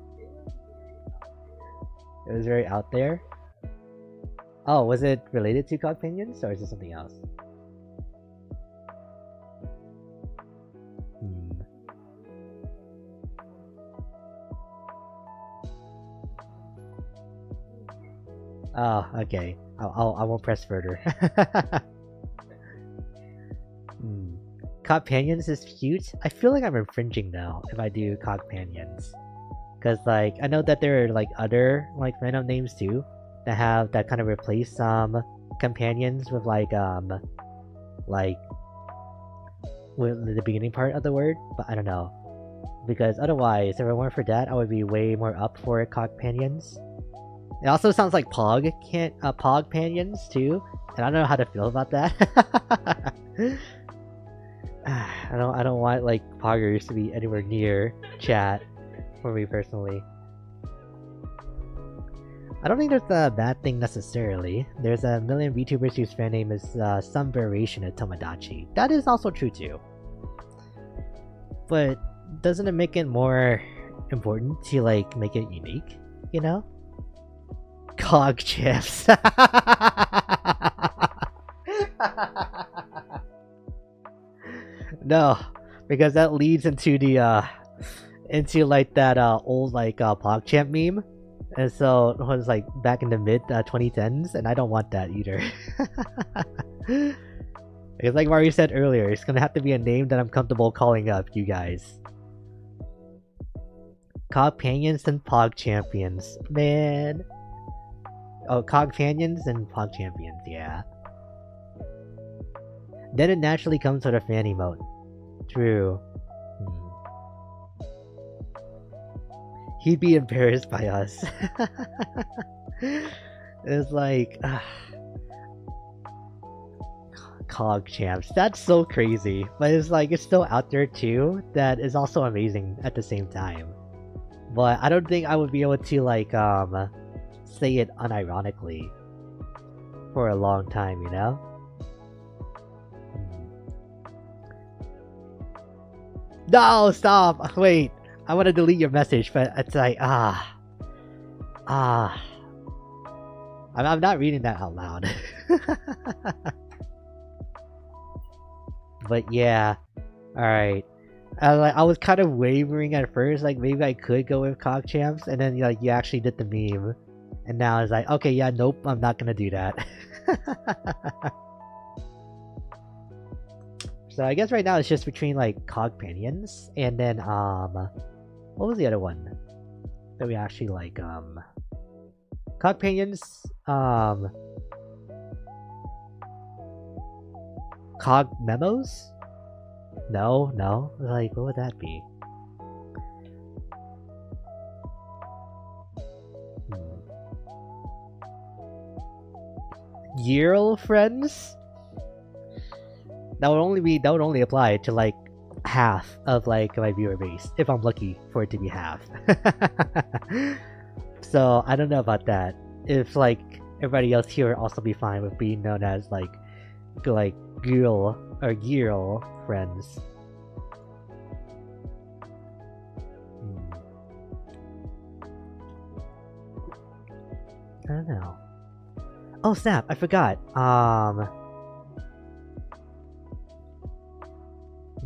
It was very out there? Oh, was it related to cog pinions, or is it something else? Oh, okay. I won't press further. Cog panions is cute. I feel like I'm infringing now if I do cog panions. Cause like I know that there are like other like random names too that have that kind of replace companions with like with the beginning part of the word, but I don't know. Because otherwise, if it weren't for that, I would be way more up for cog panions. It also sounds like pog panions too, and I don't know how to feel about that. I don't want like poggers to be anywhere near chat for me personally. I don't think there's a bad thing necessarily. There's a million VTubers whose fan name is some variation of Tomodachi. That is also true too. But doesn't it make it more important to like make it unique, you know? Cog chips. No, because that leads into the into like that old like PogChamp meme, and so it was like back in the mid 2010s, and I don't want that either. Because like Mario said earlier, it's gonna have to be a name that I'm comfortable calling up you guys. Cog Panions and Pog Champions, man. Oh, Companions and Pog Champions, yeah. Then it naturally comes with a fan emote. True. He'd be embarrassed by us. It's like... Cog champs. That's so crazy. But it's like, it's still out there too. That is also amazing at the same time. But I don't think I would be able to, like, say it unironically for a long time, you know? No, stop! Wait, I want to delete your message, but it's like, I'm not reading that out loud. But yeah, alright. I was kind of wavering at first, like maybe I could go with Cogchamps, and then like you actually did the meme, and now it's like, okay, yeah, nope, I'm not gonna do that. So I guess right now it's just between like Cogpanions and then what was the other one that we actually like Cogpanions, Cog Memos? No, like what would that be? Yearl friends? That would only apply to like half of like my viewer base, if I'm lucky for it to be half. So I don't know about that. If like everybody else here would also be fine with being known as like girl or Yearl friends. I don't know. Oh snap, I forgot.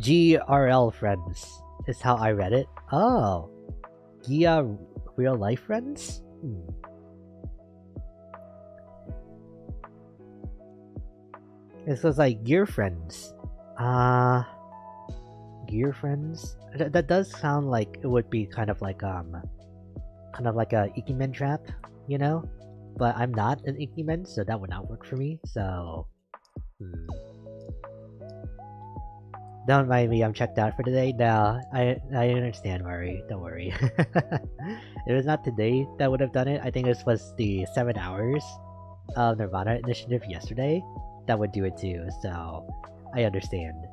GRL friends is how I read it. Oh. Gia real life friends? This was like gear friends. Gear friends? That does sound like it would be kind of like a Ikimen trap, you know? But I'm not an Ikimen, so that would not work for me, so... Don't mind me, I'm checked out for today. No, I understand, Murray. Don't worry. It was not today that would have done it. I think this was the 7 hours of Nirvana initiative yesterday that would do it too, so I understand.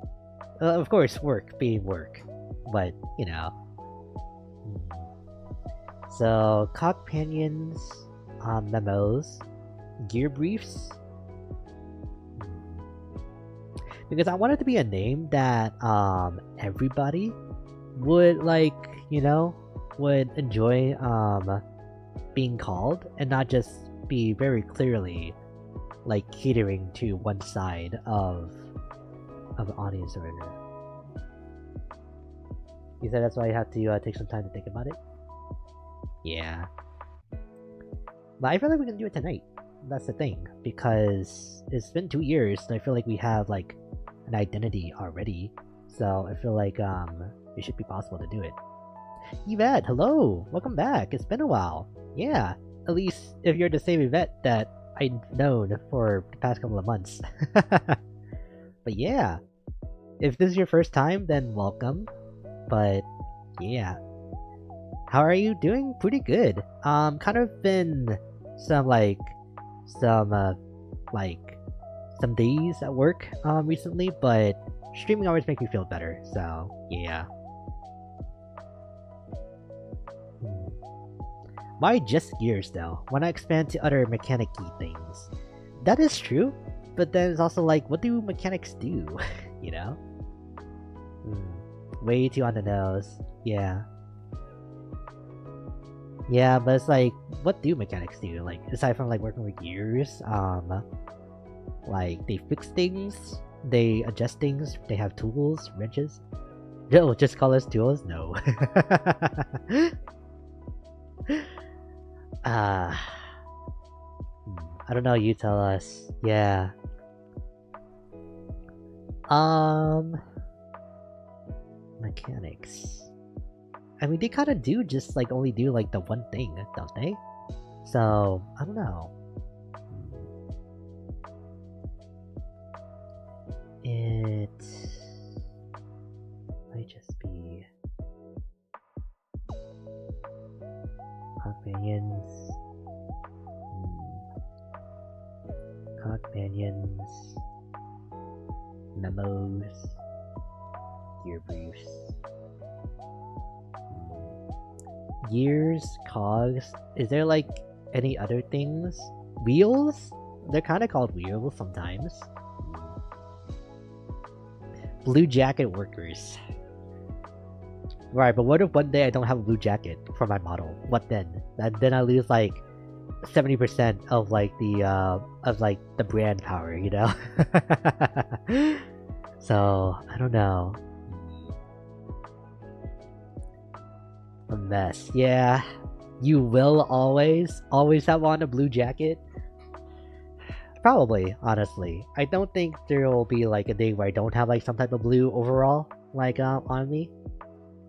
Of course, work being work, but, you know. So, Companions, memos, gear briefs. Because I want it to be a name that everybody would like, you know, would enjoy being called, and not just be very clearly like catering to one side of the audience or whatever. You said that's why you have to take some time to think about it? Yeah. But I feel like we can do it tonight. That's the thing, because it's been 2 years and I feel like we have like an identity already, so I feel like it should be possible to do it. Yvette, hello! Welcome back! It's been a while. Yeah, at least if you're the same Yvette that I've known for the past couple of months. But yeah, if this is your first time, then welcome. But yeah, how are you doing? Pretty good. Kind of been some days at work recently, but streaming always makes me feel better, so yeah. Why just gears though? When I expand to other mechanic-y things? That is true, but then it's also like, what do mechanics do? You know? Way too on the nose. Yeah. Yeah, but it's like, what do mechanics do? Like, aside from like working with gears, like they fix things, they adjust things, they have tools, wrenches. No, just call us tools? No. I don't know, you tell us. Yeah. Mechanics. I mean, they kind of do just like only do like the one thing, don't they? So, I don't know. It might just be companions. Companions, memos, gear briefs, gears, cogs. Is there like any other things? Wheels? They're kind of called wheels sometimes. Blue jacket workers. Right, but what if one day I don't have a blue jacket for my model? What then? Then I lose like 70% of like the brand power, you know? So I don't know. A mess. Yeah. You will always have on a blue jacket? Probably, honestly. I don't think there will be like a day where I don't have like some type of blue overall like on me.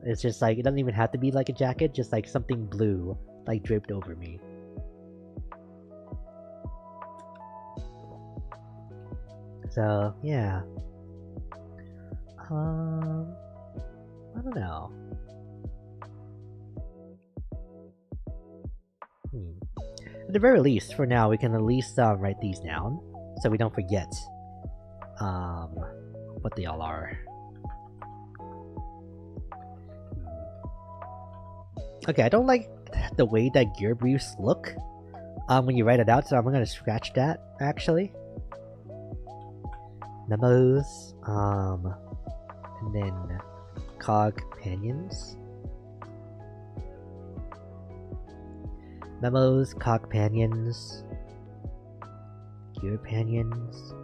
It's just like it doesn't even have to be like a jacket, just like something blue like draped over me. So yeah. I don't know. At the very least, for now, we can at least write these down so we don't forget what they all are. Okay, I don't like the way that gear briefs look when you write it out, so I'm gonna scratch that actually. Memos, and then cog companions. Memos, cog companions, gear companions.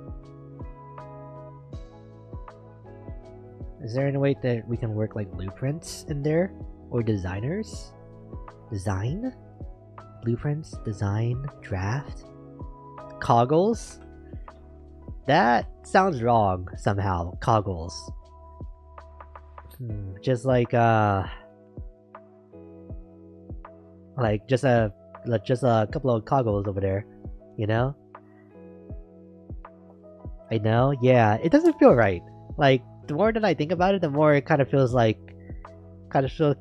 Is there any way that we can work like blueprints in there? Or designers? Design? Blueprints, design, draft? Coggles? That sounds wrong somehow. Coggles. Just like just a couple of coggles over there, you know? I know, yeah. It doesn't feel right. Like the more that I think about it, the more it kind of feels like feels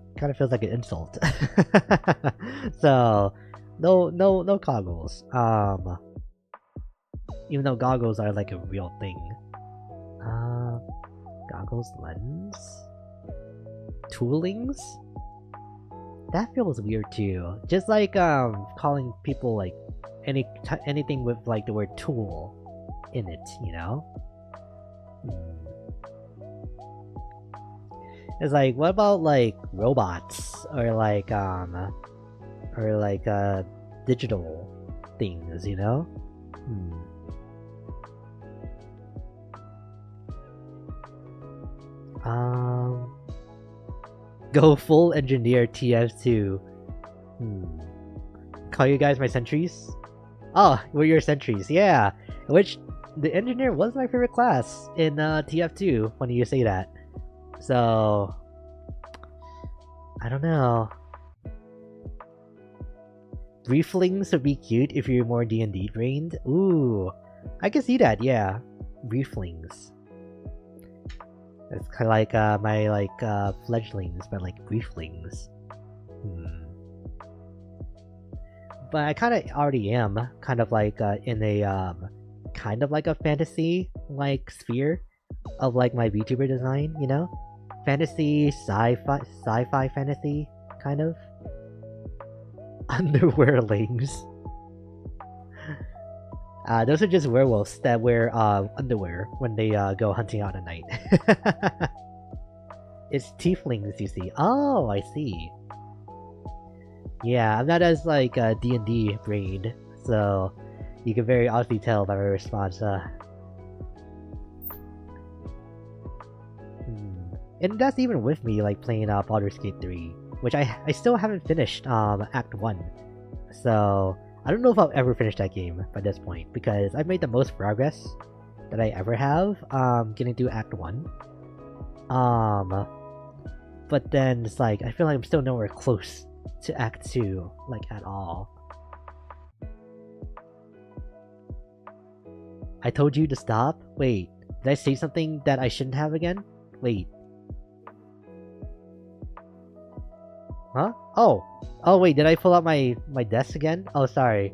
like an insult. So no goggles. Even though goggles are like a real thing. Goggles, lens, toolings. That feels weird too. Just like calling people like anything with like the word tool in it, you know? It's like, what about like robots or like digital things, you know? Go full engineer TF2. Call you guys my sentries? Oh, we're your sentries, yeah. Which the engineer was my favorite class in TF2 when you say that. So I don't know. Brieflings would be cute if you're more D&D trained. Ooh, I can see that. Yeah, brieflings. It's kind of like my fledglings, but like brieflings. But I kind of already am kind of like in a kind of like a fantasy like sphere of like my VTuber design, you know? Fantasy, sci-fi fantasy, kind of. Underwearlings. Those are just werewolves that wear underwear when they go hunting out at night. It's tieflings, you see. Oh, I see. Yeah, I'm not as like D&D brained, so you can very obviously tell by my response. And that's even with me like playing Baldur's Gate 3, which I still haven't finished Act 1. So I don't know if I'll ever finish that game by this point, because I've made the most progress that I ever have getting through Act 1. But then it's like I feel like I'm still nowhere close to Act 2, like at all. I told you to stop? Wait, Did I say something that I shouldn't have again? Wait. Huh? Oh. Oh wait, did I pull out my desk again? Oh, sorry.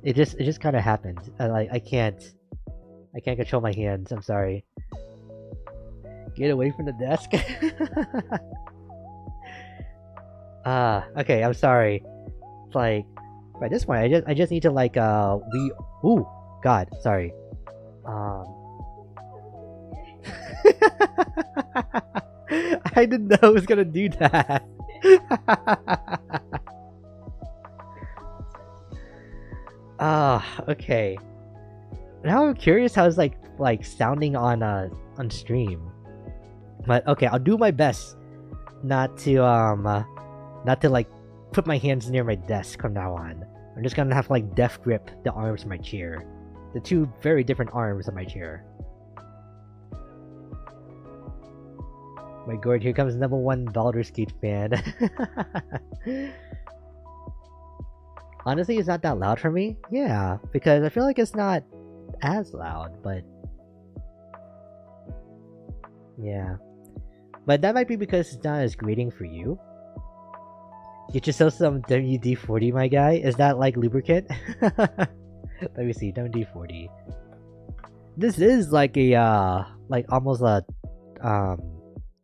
It just kind of happened. I can't control my hands. I'm sorry. Get away from the desk. Okay, I'm sorry. It's like by this point I just need to like ooh, god, sorry. I didn't know I was gonna do that. Okay. Now I'm curious how it's like sounding on stream. But okay, I'll do my best not to like put my hands near my desk from now on. I'm just gonna have to like deft grip the arms of my chair. The two very different arms of my chair. My god, here comes number one Baldur's Gate fan. Honestly, it's not that loud for me. Yeah, because I feel like it's not as loud, but yeah. But that might be because it's not as grating for you. Get yourself some WD-40, my guy. Is that like lubricant? Let me see, WD-40. This is like a like almost a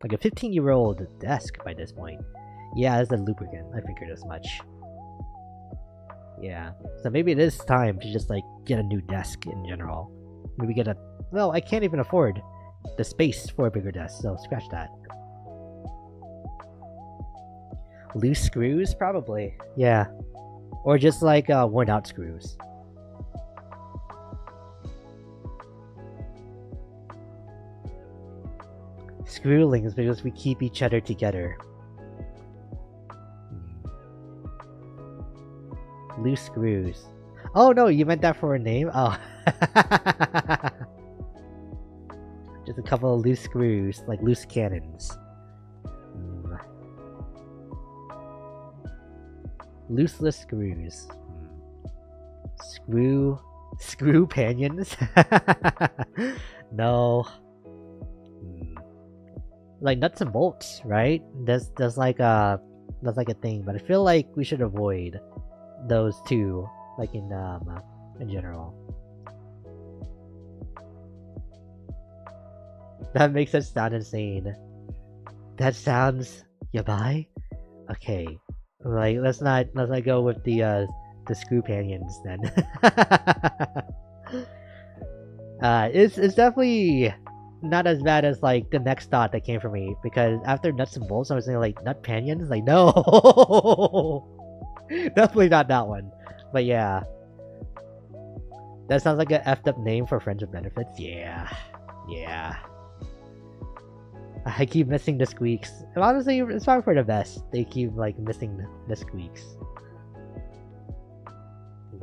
like a 15-year-old desk by this point. Yeah, it's a lubricant. I figured as much. Yeah, so maybe it is time to just like get a new desk in general. Maybe get a... Well, I can't even afford the space for a bigger desk, so scratch that. Loose screws? Probably. Yeah. Or just like worn out screws. Screwlings because we keep each other together. Loose screws. Oh no, you meant that for a name? Oh. Just a couple of loose screws, like loose cannons. Looseless screws. Screw panions? No. Like nuts and bolts, right? That's like a thing, but I feel like we should avoid those two, like in general. That makes us sound insane. That sounds yabai? Okay. Like let's not go with the screw panions then. It's definitely not as bad as like the next thought that came from me, because after nuts and bolts I was thinking like nut panions, like no. Definitely not that one. But yeah. That sounds like an effed up name for friends with benefits. Yeah. Yeah. I keep missing the squeaks. And honestly, it's probably for the best. They keep like missing the squeaks.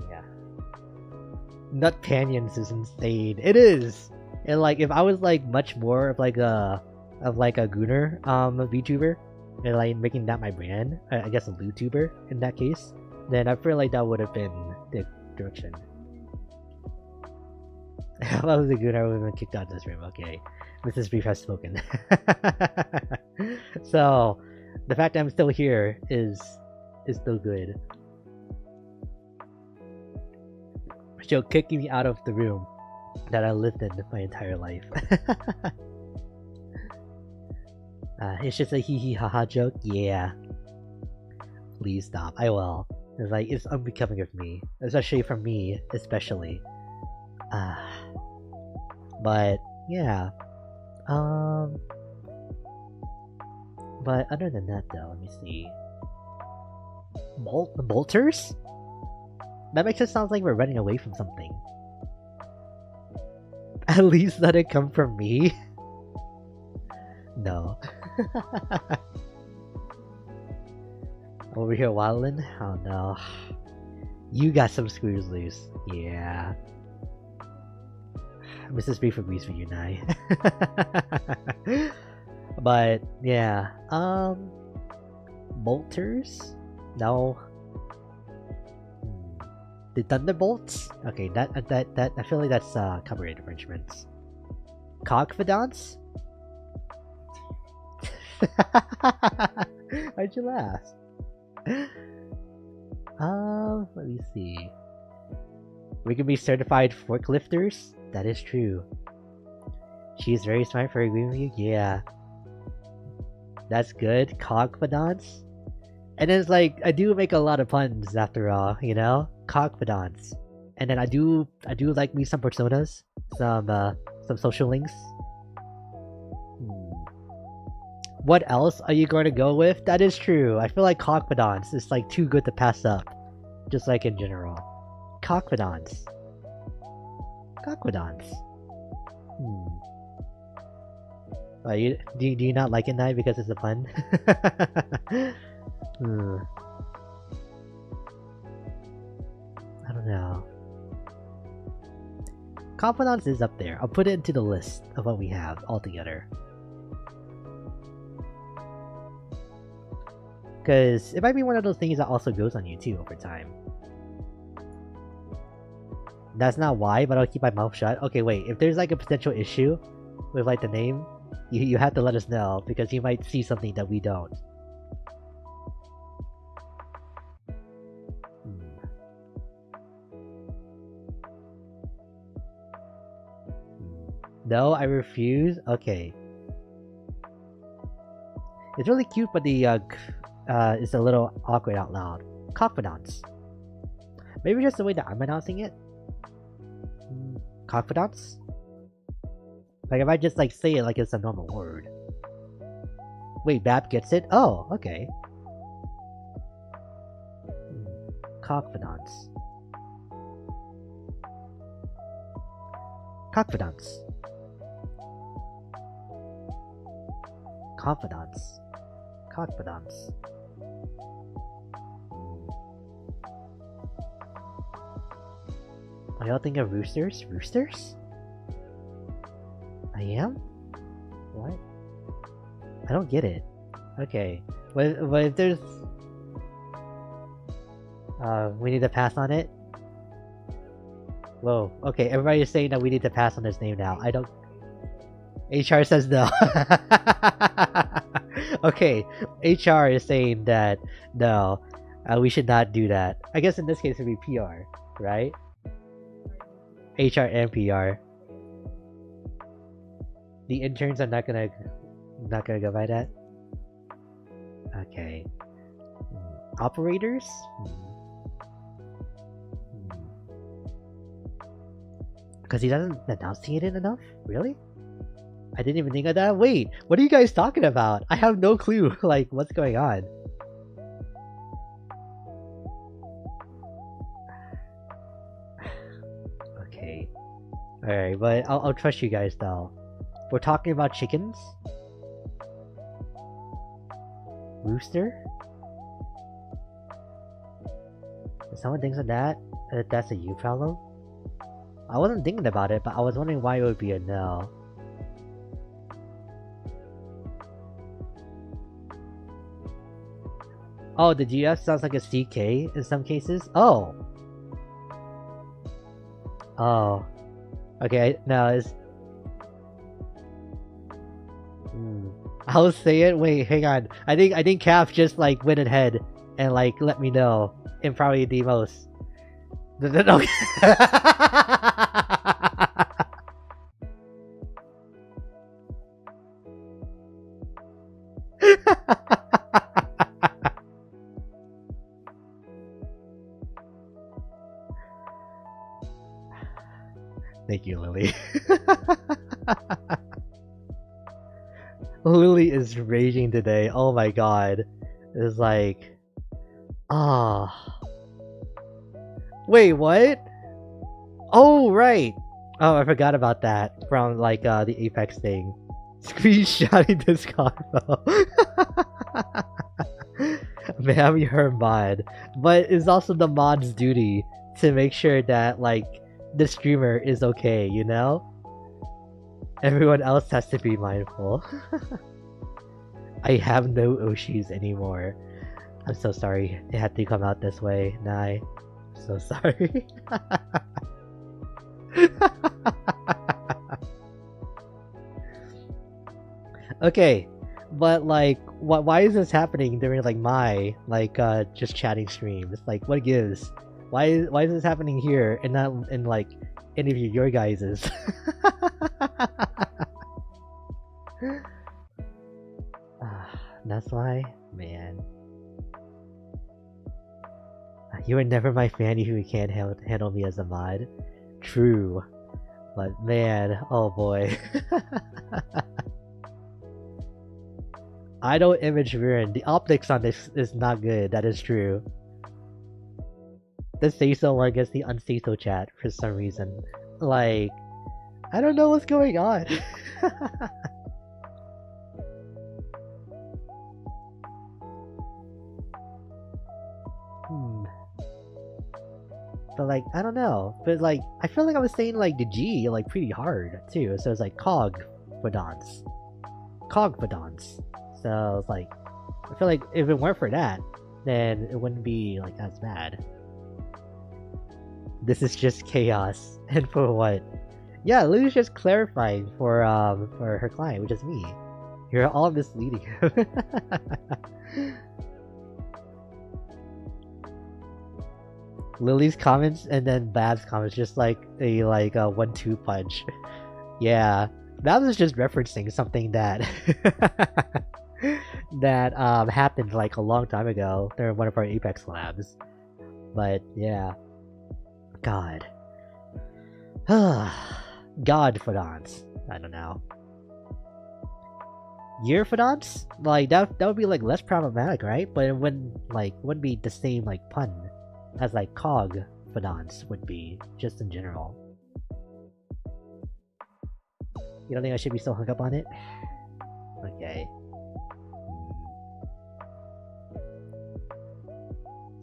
Yeah. Nut panions is insane. It is. And like if I was like much more of like a Gooner VTuber and like making that my brand, I guess a LooTuber in that case, then I feel like that would have been the direction. If I was a Gooner, I would have been kicked out of this room. Okay. Mrs. Brief has spoken. So, the fact that I'm still here is still good. She'll kick me out of the room that I lived in my entire life. It's just a hee hee haha joke. Yeah. Please stop. I will. It's like it's unbecoming of me, especially from me, especially. But yeah. But other than that though, let me see. Bolters? That makes it sound like we're running away from something. At least let it come from me. No. Over here wildin'? Oh no. You got some screws loose. Yeah. Mrs. Beef agrees with you, Nye. But yeah, bolters? No. The Thunderbolts? Okay, that I feel like that's copyright infringements. Confidants? Why'd you laugh? Let me see. We can be certified forklifters? That is true. She's very smart for agreeing with you? Yeah. That's good. Confidants? And then it's like, I do make a lot of puns after all, you know? Confidants. And then I do like me some personas. Some social links. What else are you going to go with? That is true. I feel like confidants is like too good to pass up. Just like in general. Confidants. Confidants. Do you not like it, Night, because it's a pun? I don't know. Confidants is up there. I'll put it into the list of what we have altogether. Because it might be one of those things that also goes on you too over time. That's not why, but I'll keep my mouth shut. Okay, wait. If there's like a potential issue with like the name, you have to let us know because you might see something that we don't. No, I refuse. Okay. It's really cute, but the it's a little awkward out loud. Confidants. Maybe just the way that I'm announcing it. Confidants. Like if I just like say it like it's a normal word. Wait, Bab gets it? Oh, okay. Confidants. Confidants. Confidants. Confidants. Are y'all thinking of roosters? Roosters? I am? What? I don't get it. Okay. But if there's... we need to pass on it? Whoa. Okay, everybody's saying that we need to pass on this name now. I don't... HR says no. Okay, HR is saying that no, we should not do that. I guess in this case it would be PR, right? HR and PR. The interns are not gonna go by that. Okay. Operators? Because he doesn't enunciate it enough? Really? I didn't even think of that. Wait, what are you guys talking about? I have no clue, like, what's going on. Okay. Alright, but I'll trust you guys though. We're talking about chickens? Rooster? If someone thinks of that, that's a you problem? I wasn't thinking about it, but I was wondering why it would be a no. Oh, the GF sounds like a CK in some cases? Oh! Oh. Okay, no, it's... I'll say it. Wait, hang on. I think Calf just like went ahead and like let me know in probably the most... No. Thank you, Lily. Lily is raging today. Oh my god. It's like... Ah. Wait, what? Oh, right. Oh, I forgot about that from like the Apex thing. Screenshotting this convo. Man, I'm her mod. But it's also the mod's duty to make sure that like the streamer is okay, you know? Everyone else has to be mindful. I have no Oshis anymore. I'm so sorry it had to come out this way, Nai. So sorry. Okay, but like, why is this happening during like my just chatting stream? It's like, what gives? Why is this happening here and not in like any of your guys's? That's why, man. You were never my fan if you can't handle me as a mod. True, but man, oh boy. Idle image ruined. The optics on this is not good. That is true. The say so one gets the unsay so chat for some reason. Like, I don't know what's going on. But like, I don't know. But like, I feel like I was saying like the G like pretty hard too. So it's like cog fodons. So it's like, I feel like if it weren't for that, then it wouldn't be like as bad. This is just chaos. And for what? Yeah, Lily's just clarifying for her client, which is me. You're all misleading him. Lily's comments and then Bab's comments just like a 1-2 punch. Yeah. Babs is just referencing something that that happened like a long time ago during one of our Apex labs. But yeah. God. God fodons. I don't know. Year fodons? Like that would be like less problematic, right? But it wouldn't be the same like pun as like cog fodons would be, just in general. You don't think I should be so hung up on it? Okay.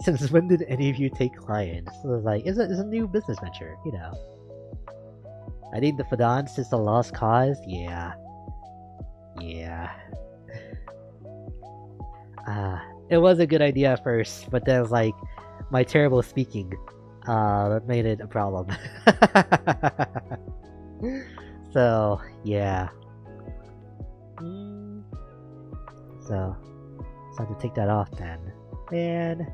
Since when did any of you take clients? So it's like, it's a new business venture, you know. I think the fodons is a lost cause? Yeah. Yeah. It was a good idea at first, but then it was like, my terrible speaking made it a problem. So, yeah. So, I have to take that off then. Man,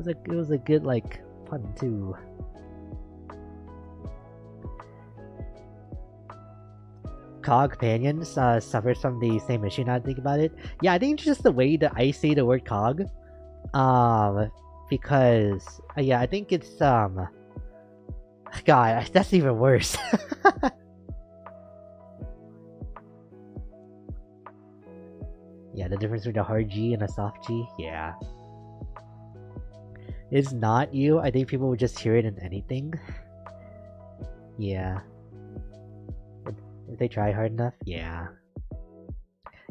it was a good like pun too. Cog companions suffers from the same issue now I think about it. Yeah, I think it's just the way that I say the word cog. Because yeah, I think it's God, that's even worse. Yeah, the difference between a hard G and a soft G, yeah. It's not you. I think people would just hear it in anything. Yeah. If they try hard enough, yeah.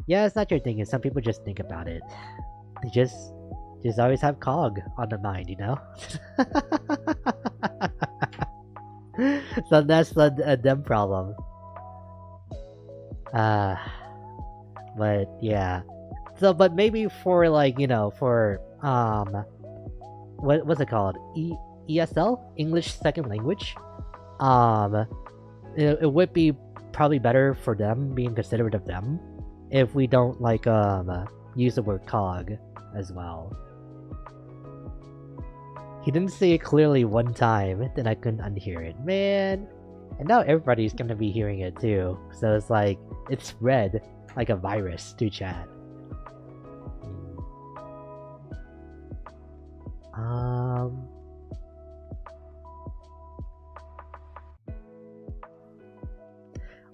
Yeah, it's not your thing, and some people just think about it. They just always have cog on the mind, you know? So that's a them problem. But yeah. So, but maybe for like, you know, for what's it called? ESL? English Second Language? It would be probably better for them, being considerate of them, if we don't like use the word cog as well. He didn't say it clearly one time, then I couldn't unhear it. Man! And now everybody's gonna be hearing it too. So it's like, it's spread like a virus to chat.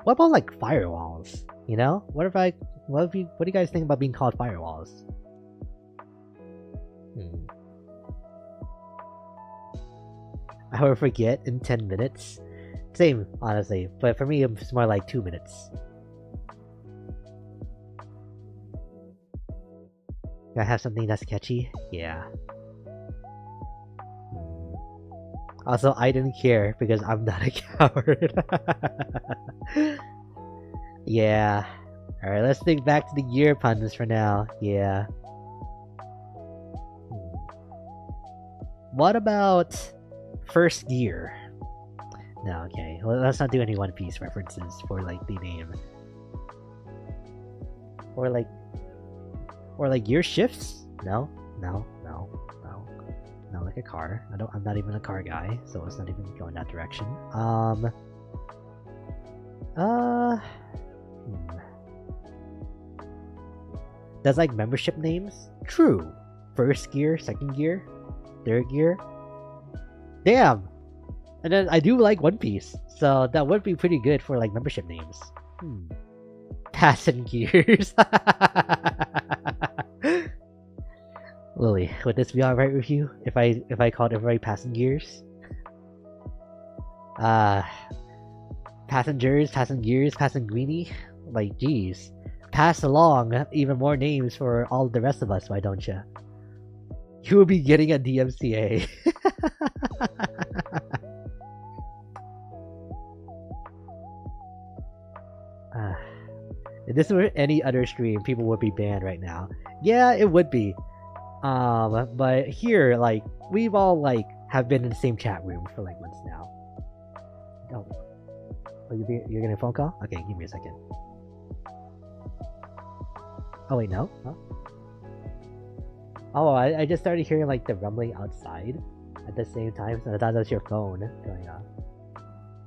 What about like firewalls? You know? What do you guys think about being called firewalls? I will forget in 10 minutes. Same, honestly, but for me it's more like 2 minutes. Do I have something that's catchy? Yeah. Also, I didn't care because I'm not a coward. Yeah. Alright, let's think back to the year puns for now. Yeah. What about First Gear. No, okay. Well, let's not do any One Piece references for like the name. Or like gear shifts? No, no, no, no. Not like a car. I'm not even a car guy, so let's not even go in that direction. Does like membership names? True. First gear, second gear, third gear. Damn! And then I do like One Piece, so that would be pretty good for like membership names. Passengers. Lily, would this be alright with you if I called everybody passengers? Passengers, passanguini? Like, geez. Pass along even more names for all the rest of us, why don't you? You will be getting a DMCA. If this were any other stream, people would be banned right now. Yeah, it would be. But here, like, we've all, like, have been in the same chat room for, like, months now. Oh. You're getting a phone call? Okay, give me a second. Oh, wait, no? Huh? Oh, I just started hearing, like, the rumbling outside at the same time, so I thought that was your phone going off.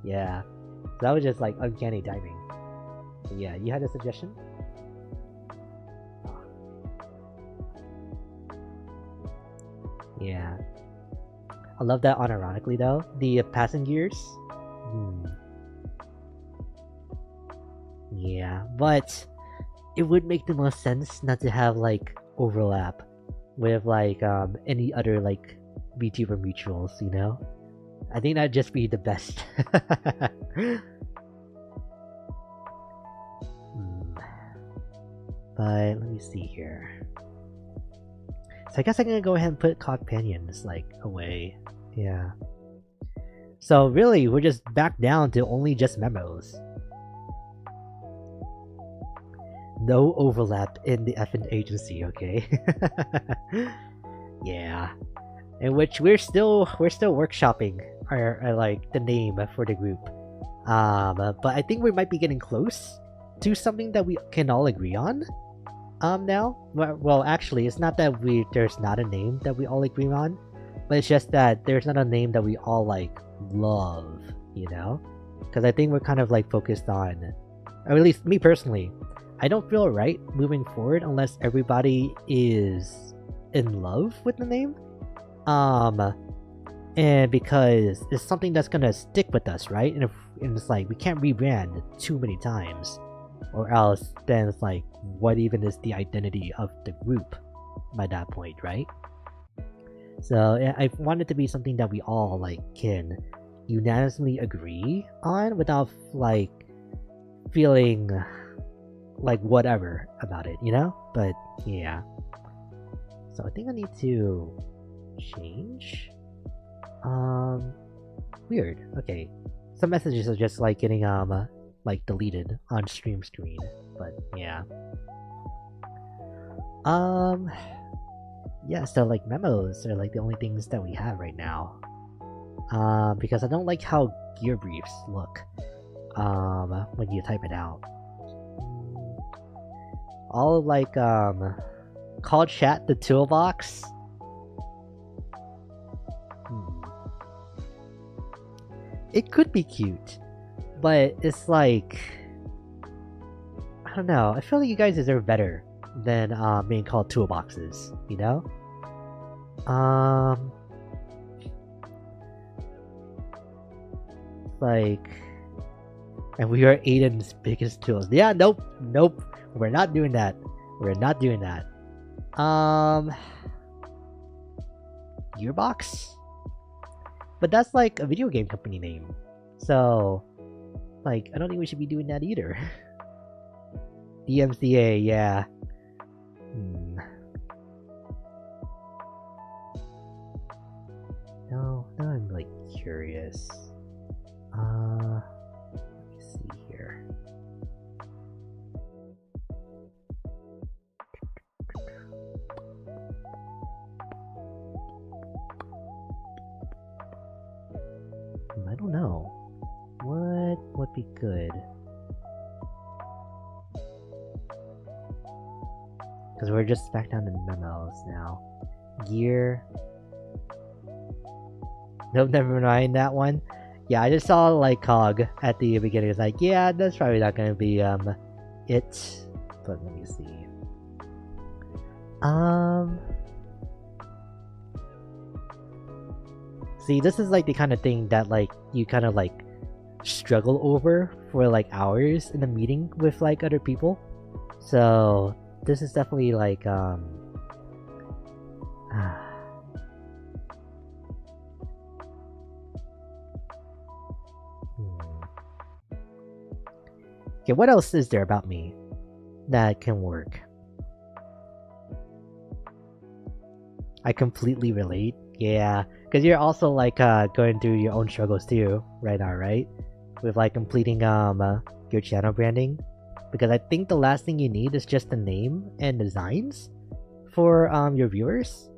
Yeah. So that was just, like, uncanny timing. But yeah, you had a suggestion? Oh. Yeah. I love that unironically, though. The passengers. Yeah, but it would make the most sense not to have, like, overlap with, like, any other, like, VTuber mutuals, you know? I think that'd just be the best. But let me see here. So I guess I'm gonna go ahead and put companions, like, away. Yeah. So really, we're just back down to only just memos. No overlap in the effing agency, okay? Yeah. In which we're still workshopping our like the name for the group. But I think we might be getting close to something that we can all agree on. Now? Well, actually, it's not that there's not a name that we all agree on, but it's just that there's not a name that we all, like, love, you know? Because I think we're kind of, like, focused on, or at least me personally, I don't feel right moving forward unless everybody is in love with the name. And because it's something that's gonna stick with us, right? And it's like, we can't rebrand too many times. Or else, then it's like, what even is the identity of the group by that point, right? So I want it to be something that we all, like, can unanimously agree on without, like, feeling like whatever about it, you know? But yeah. So I think I need to change. Weird. Okay. Some messages are just, like, getting like, deleted on stream screen, but yeah. Yeah, so, like, memos are, like, the only things that we have right now. Because I don't like how gear briefs look when you type it out. All, like, call chat the toolbox. It could be cute, but it's like, I don't know. I feel like you guys deserve better than being called toolboxes, you know? Like, and we are Aiden's biggest tools. Yeah, nope. We're not doing that. We're not doing that. Gearbox? But that's like a video game company name. So, like, I don't think we should be doing that either. DMCA, yeah. Now I'm, like, curious. Let me see here. don't know. What would be good? Because we're just back down to memos now. Gear. Nope, never mind that one. Yeah, I just saw like Cog at the beginning. It's like, yeah, that's probably not gonna be it. But let me see. See, this is like the kind of thing that like you kind of like struggle over for like hours in a meeting with like other people. So this is definitely like Okay, what else is there about me that can work? I completely relate. Yeah, because you're also like going through your own struggles too right now, right? With like completing your channel branding. Because I think the last thing you need is just the name and designs for your viewers.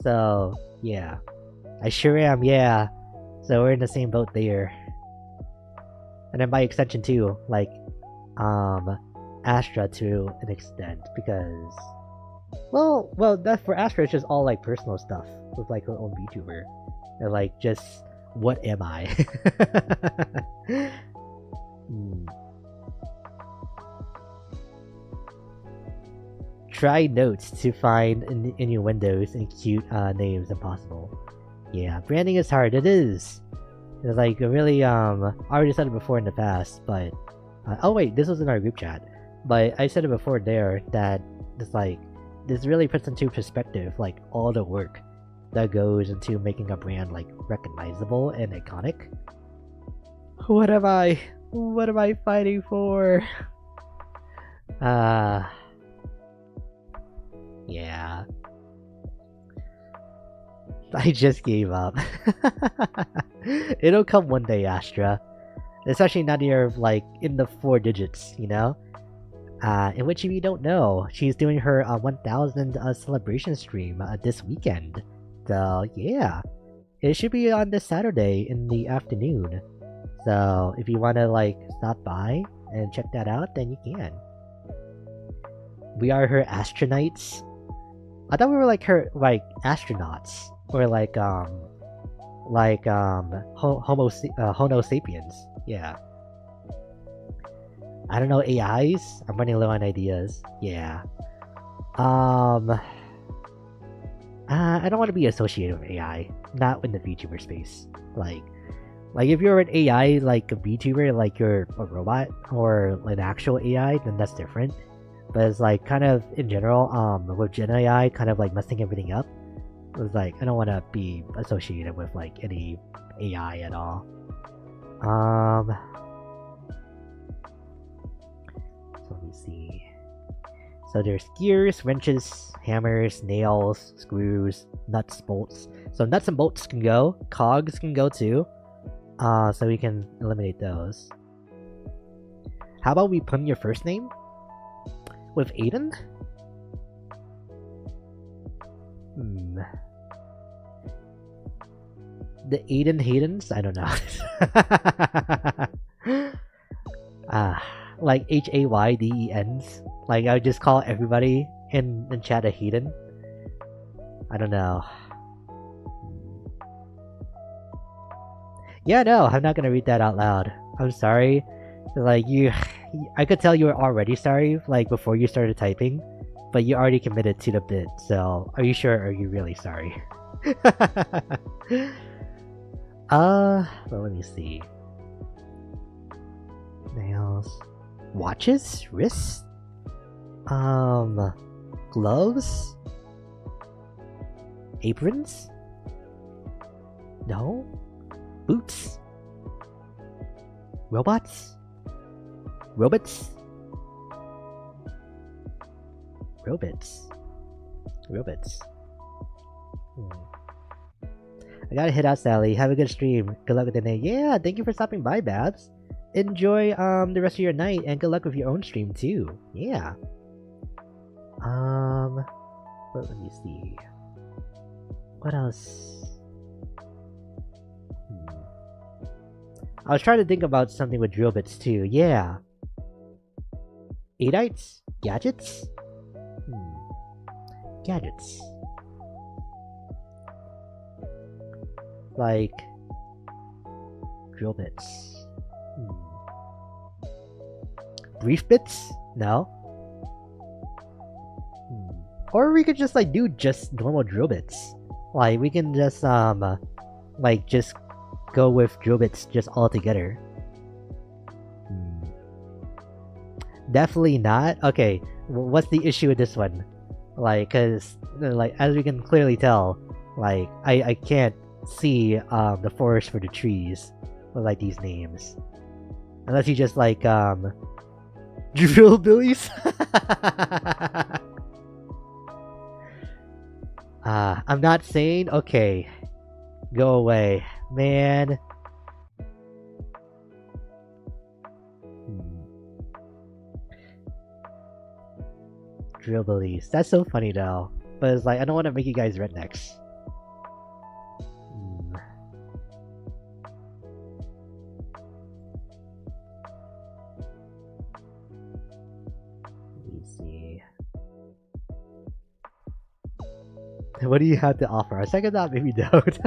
So yeah, I sure am. Yeah, so we're in the same boat there. And then by extension too, like Astra to an extent, because well that for Astra it's just all like personal stuff with like her own VTuber. And like just what am I? Try notes to find innuendos and cute names impossible. Yeah, branding is hard. It is. It's like really I already said it before in the past, but oh wait, this was in our group chat. But I said it before there that it's like this really puts into perspective like all the work that goes into making a brand like recognizable and iconic. What am I fighting for? Yeah. I just gave up. It'll come one day, Astra. Especially now you're like in the 4 digits, you know? In which if you don't know, she's doing her 1000 celebration stream this weekend. So yeah, it should be on this Saturday in the afternoon. So if you want to like stop by and check that out, then you can. We are her astronauts. I thought we were like her like astronauts or like Homo sapiens. Yeah. I don't know, AIs? I'm running low on ideas. Yeah. I don't want to be associated with AI. Not in the VTuber space. Like if you're an AI, like a VTuber, like you're a robot or an actual AI, then that's different. But it's like kind of in general, with Gen AI kind of like messing everything up. It was like I don't want to be associated with like any AI at all. So let me see. So there's gears, wrenches, hammers, nails, screws, nuts, bolts. So nuts and bolts can go. Cogs can go too. So we can eliminate those. How about we put in your first name? With Aiden? The Aiden Haydens? I don't know. Like HAYDENs. Like I would just call everybody in the chat a Hayden. I don't know. Yeah, no, I'm not gonna read that out loud. I'm sorry. Like I could tell you were already sorry, like before you started typing, but you already committed to the bit. So, are you sure? Or are you really sorry? Well, let me see. Nails, watches, wrists, gloves, aprons. No, boots, robots. Robots? Robots. I gotta head out, Sally. Have a good stream. Good luck with the day. Yeah, thank you for stopping by, Babs. Enjoy the rest of your night and good luck with your own stream too. Yeah. But let me see. What else? I was trying to think about something with drill bits too. Yeah. Adites? Gadgets? Gadgets. Like drill bits. Brief bits? No. Or we could just like do just normal drill bits. Like we can just like just go with drill bits just all together. Definitely not. Okay, what's the issue with this one? Like, cause like as we can clearly tell, like I can't see the forest for the trees with like these names, unless you just like drill billies. I'm not saying. Okay, go away, man. Drill billies. That's so funny though. But it's like I don't want to make you guys rednecks. Let me see. What do you have to offer? A second thought, maybe don't.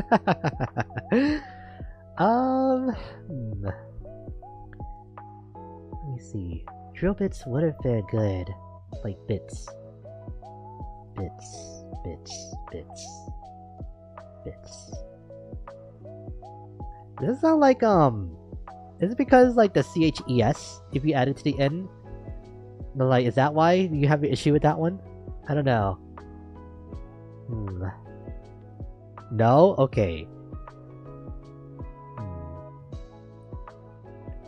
Let me see. Drill bits would have been good. Like bits. Bits. Does it sound like is it because like the CHES if you add it to the end? But like is that why you have an issue with that one? I don't know. No? Okay.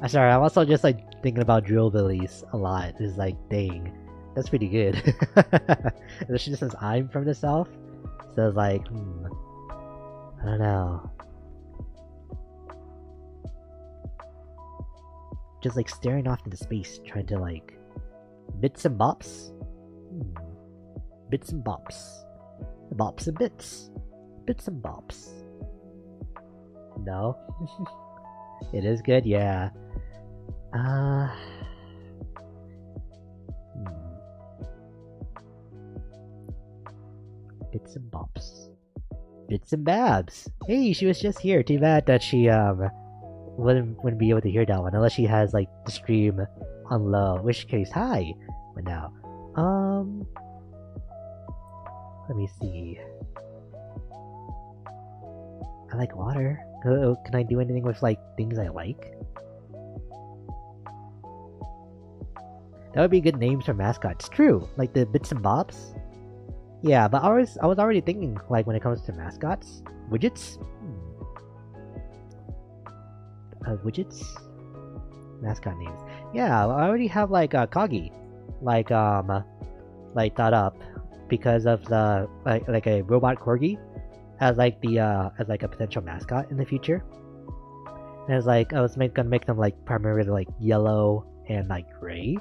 I'm sorry, I'm also just like thinking about drill billies a lot. It's like, dang, that's pretty good. Especially since I'm from the south. So it's like, I don't know. Just like staring off into space, trying to like bits and bops? Bits and bops. Bops and bits. Bits and bops. No? It is good? Yeah. Bits and bops. Bits and babs. Hey, she was just here. Too bad that she wouldn't be able to hear that one unless she has like the stream on low. In which case, hi. But now, let me see. I like water. Can I do anything with like things I like? That would be good names for mascots. True, like the bits and bobs. Yeah, but I was already thinking like when it comes to mascots, widgets. Widgets, mascot names. Yeah, I already have like Kagi, like thought up because of the like a robot corgi as like the as like a potential mascot in the future. And it's like I was gonna make them like primarily like yellow and like gray,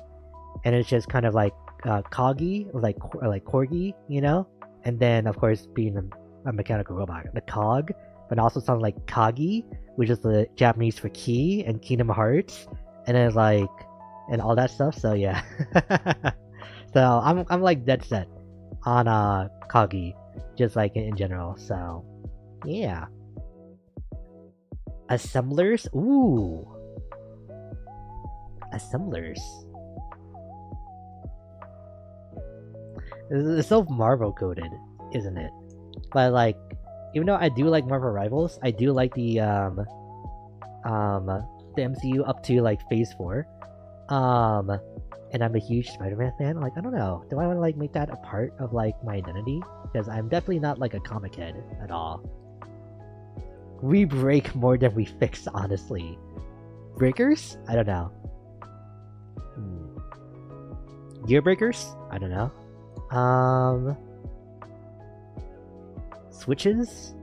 and it's just kind of like Kagi like corgi, you know. And then of course being a mechanical robot, the cog, but also sounds like Kagi, which is the Japanese for key and Kingdom Hearts, and then like and all that stuff. So yeah. So I'm like dead set on Kagi, just like in general. So yeah. Assemblers? Ooh. Assemblers. It's so Marvel coded, isn't it? But like, even though I do like Marvel Rivals, I do like the MCU up to like Phase 4. And I'm a huge Spider-Man fan. Like, I don't know. Do I want to like make that a part of like my identity? Because I'm definitely not like a comic head at all. We break more than we fix, honestly. Breakers? I don't know. Gear breakers? I don't know. Switches?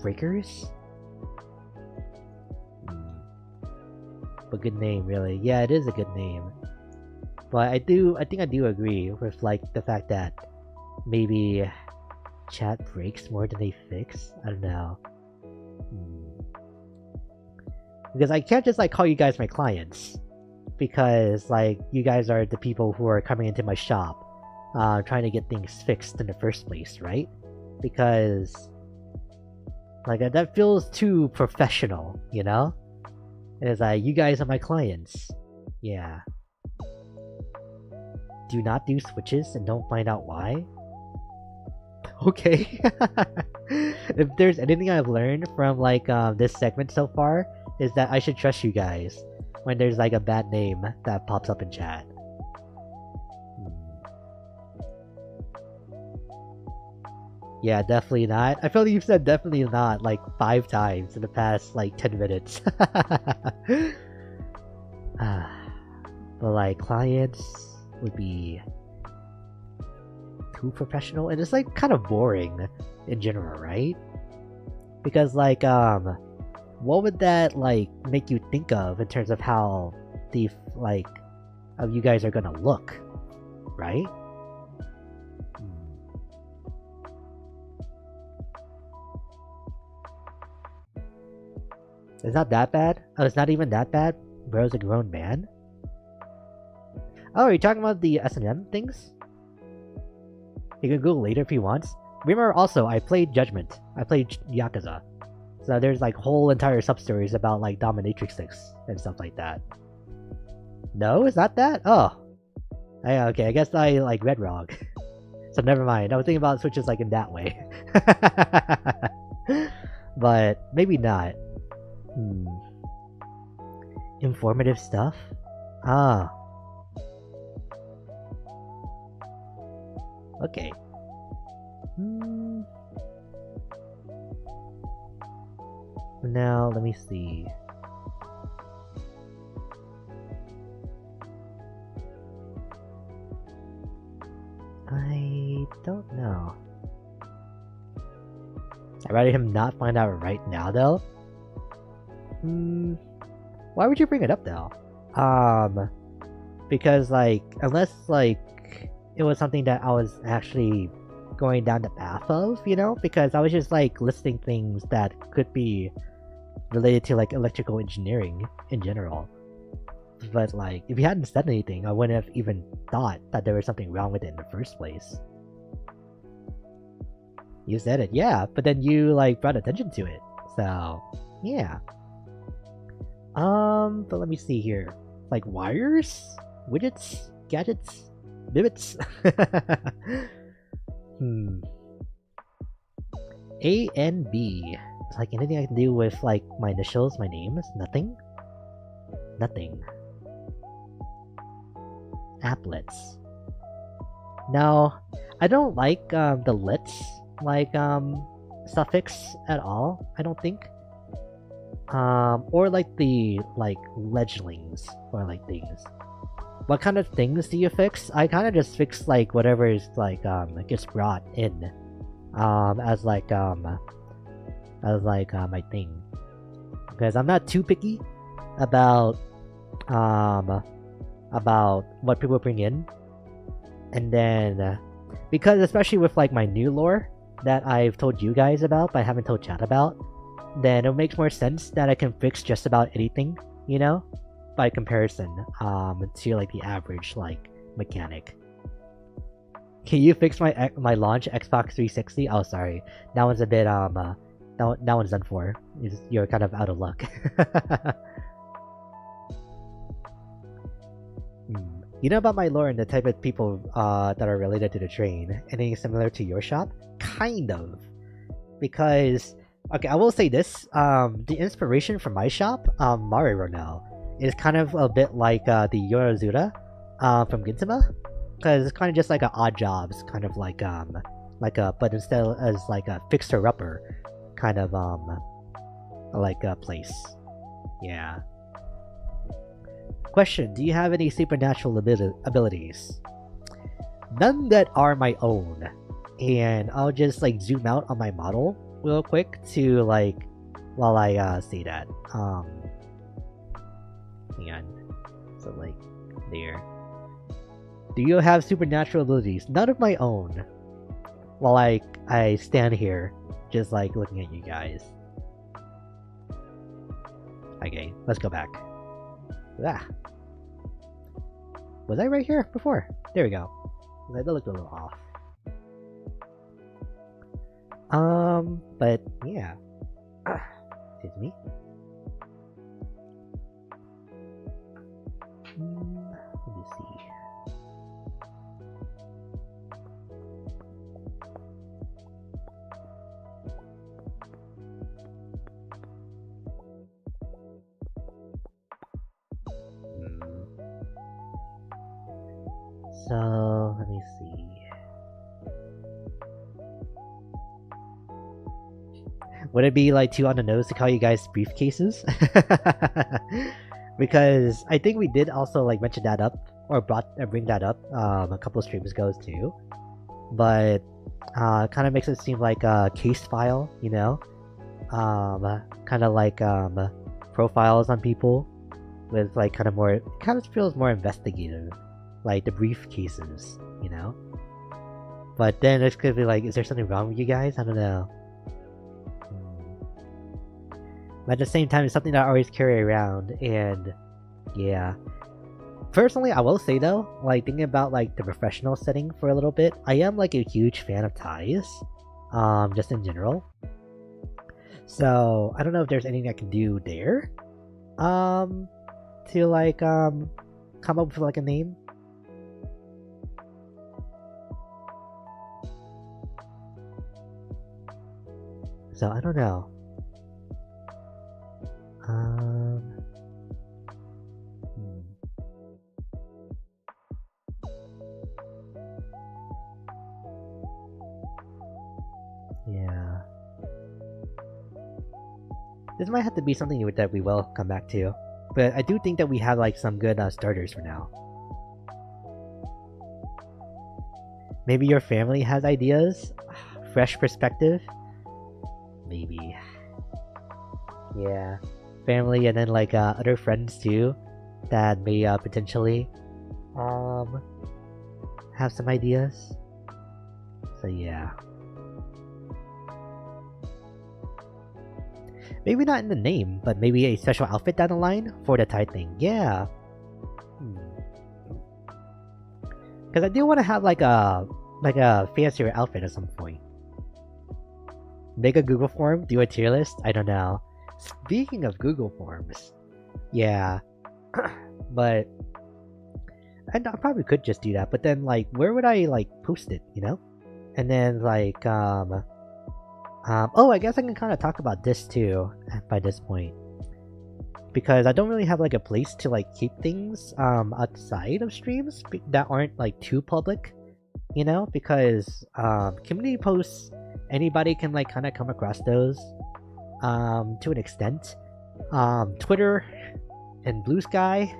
Breakers? But good name, really. Yeah, it is a good name. But I think I do agree with like the fact that maybe chat breaks more than they fix. I don't know. Because I can't just like call you guys my clients, because like you guys are the people who are coming into my shop, trying to get things fixed in the first place, right? Because like that feels too professional, you know? It's like, you guys are my clients. Yeah. Do not do switches and don't find out why. Okay. If there's anything I've learned from like this segment so far, is that I should trust you guys when there's like a bad name that pops up in chat. Yeah, definitely not. I feel like you've said definitely not like 5 times in the past like 10 minutes. But like clients would be too professional, and it's like kind of boring in general, right? Because like what would that like make you think of in terms of how the like of you guys are gonna look, right? It's not that bad? Oh, it's not even that bad? Bro's a grown man? Oh, are you talking about the S&M things? You can Google later if he wants. Remember also, I played Judgment. I played Yakuza. So there's like whole entire sub-stories about like dominatrix and stuff like that. No, it's not that? Oh. Yeah, okay, I guess I like read wrong. So never mind. I was thinking about switches like in that way. But maybe not. Informative stuff? Ah. Okay. Now, let me see. I don't know. I'd rather him not find out right now, though. Why would you bring it up, though? Because, like, unless, like, it was something that I was actually going down the path of, you know? Because I was just, like, listing things that could be related to, like, electrical engineering in general. But, like, if you hadn't said anything, I wouldn't have even thought that there was something wrong with it in the first place. You said it, yeah, but then you, like, brought attention to it. So, yeah. But let me see here. Like, wires? Widgets? Gadgets? Bibbits? A and B. It's like anything I can do with, like, my initials, my names? Nothing? Nothing. Applets. No, I don't like the lits, like, suffix at all, I don't think. Or like the, like, ledgelings, or like things. What kind of things do you fix? I kind of just fix, like, whatever is, like, gets brought in, as my thing. Because I'm not too picky about what people bring in. And then, because especially with, like, my new lore that I've told you guys about, but I haven't told chat about, then it makes more sense that I can fix just about anything, you know, by comparison, to, like, the average, like, mechanic. Can you fix my launch Xbox 360? Oh, sorry. That one's a bit, that one's done for. You're kind of out of luck. You know about my lore and the type of people that are related to the train. Anything similar to your shop? Kind of. Because, okay, I will say this. The inspiration for my shop, Mari Ronel, is kind of a bit like the Yorazura from Gintama. Because it's kind of just like an odd jobs, kind of like but instead as like a fixer-upper kind of like a place. Yeah. Question, do you have any supernatural abilities? None that are my own. And I'll just, like, zoom out on my model real quick to, like, while I say that. Hang on. So, like, there. Do you have supernatural abilities? None of my own. While I stand here, just, like, looking at you guys. Okay, let's go back. Ah. Was I right here before? There we go. That looked a little off. But yeah. Excuse me. Let me see. So, let me see. Would it be like too on the nose to call you guys briefcases? Because I think we did also like mention that up or bring that up a couple of streams ago too. But kind of makes it seem like a case file, you know? Kind of like profiles on people with like kind of feels more investigative, like the briefcases, you know? But then it could be like, is there something wrong with you guys? I don't know. But at the same time, it's something that I always carry around, and yeah. Personally, I will say though, like thinking about like the professional setting for a little bit, I am like a huge fan of ties, just in general. So I don't know if there's anything I can do there, to like come up with like a name. So I don't know. Yeah. This might have to be something that we will come back to. But I do think that we have like some good starters for now. Maybe your family has ideas? Fresh perspective? Maybe. Yeah. Family and then like other friends too that may potentially have some ideas. So yeah. Maybe not in the name, but maybe a special outfit down the line for the tie thing. Yeah. Because I do want to have like a fancier outfit at some point. Make a Google form, do a tier list. I don't know. Speaking of Google forms, yeah, but and I probably could just do that. But then like, where would I like post it? You know, and then like oh, I guess I can kind of talk about this too by this point, because I don't really have like a place to like keep things outside of streams that aren't like too public, you know, because community posts, anybody can like kind of come across those to an extent. Twitter and Blue Sky,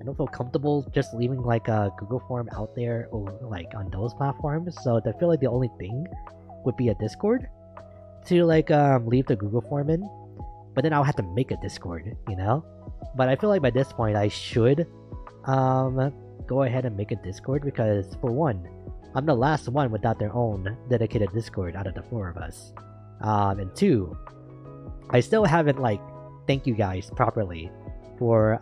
I don't feel comfortable just leaving like a Google form out there or like on those platforms, so I feel like the only thing would be a Discord to like leave the Google form in, but then I'll have to make a Discord, you know. But I feel like by this point I should go ahead and make a Discord, because for one, I'm the last one without their own dedicated Discord out of the four of us, and two, I still haven't like thanked you guys properly for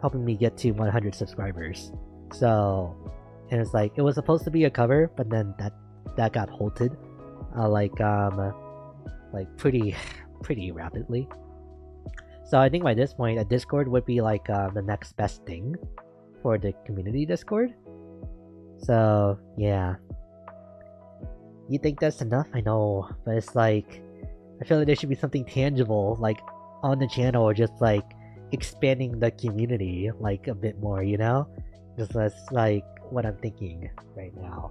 helping me get to 100 subscribers. So, and it's like, it was supposed to be a cover, but then that got halted pretty rapidly. So I think by this point a Discord would be like the next best thing for the community Discord. So yeah, you think that's enough? I know, but it's like, I feel like there should be something tangible like on the channel, or just like expanding the community like a bit more, you know? Just that's like what I'm thinking right now.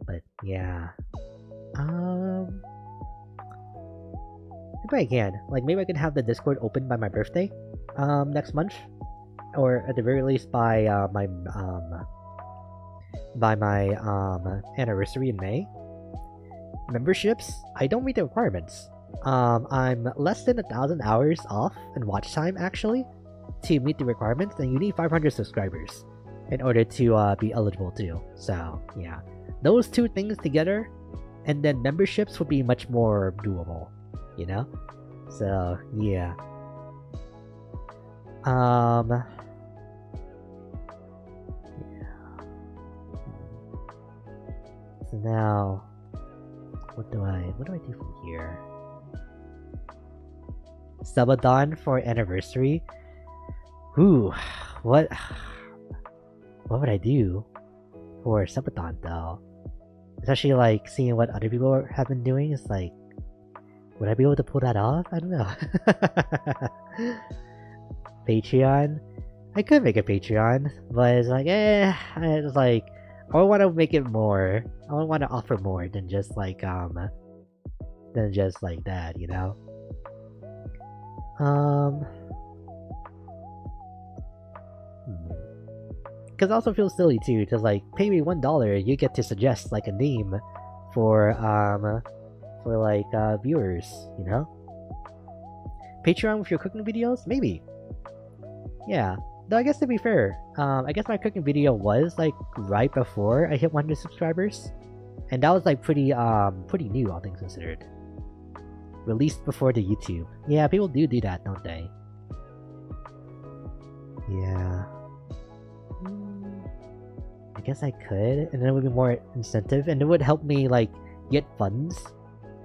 But yeah, maybe I can, like, maybe I can have the Discord open by my birthday next month, or at the very least by my anniversary in May. Memberships, I don't meet the requirements. I'm less than 1,000 hours off in watch time actually to meet the requirements, and you need 500 subscribers in order to be eligible too. So yeah, those two things together, and then memberships would be much more doable. you know? So, yeah. Yeah. So now, what do I do from here? Subathon for anniversary? Ooh, what would I do for Subathon though? Especially like seeing what other people have been doing is like, would I be able to pull that off? I don't know. Patreon? I could make a Patreon, but it's like, it's like, I want to make it more. I want to offer more than just like that, you know? Because it also feels silly too, to like pay me $1, you get to suggest like a name for like viewers, you know? Patreon with your cooking videos? Maybe. Yeah. Though I guess to be fair, I guess my cooking video was like right before I hit 100 subscribers. And that was like pretty new, all things considered. Released before the YouTube. Yeah, people do that, don't they? Yeah. I guess I could, and then it would be more incentive, and it would help me like get funds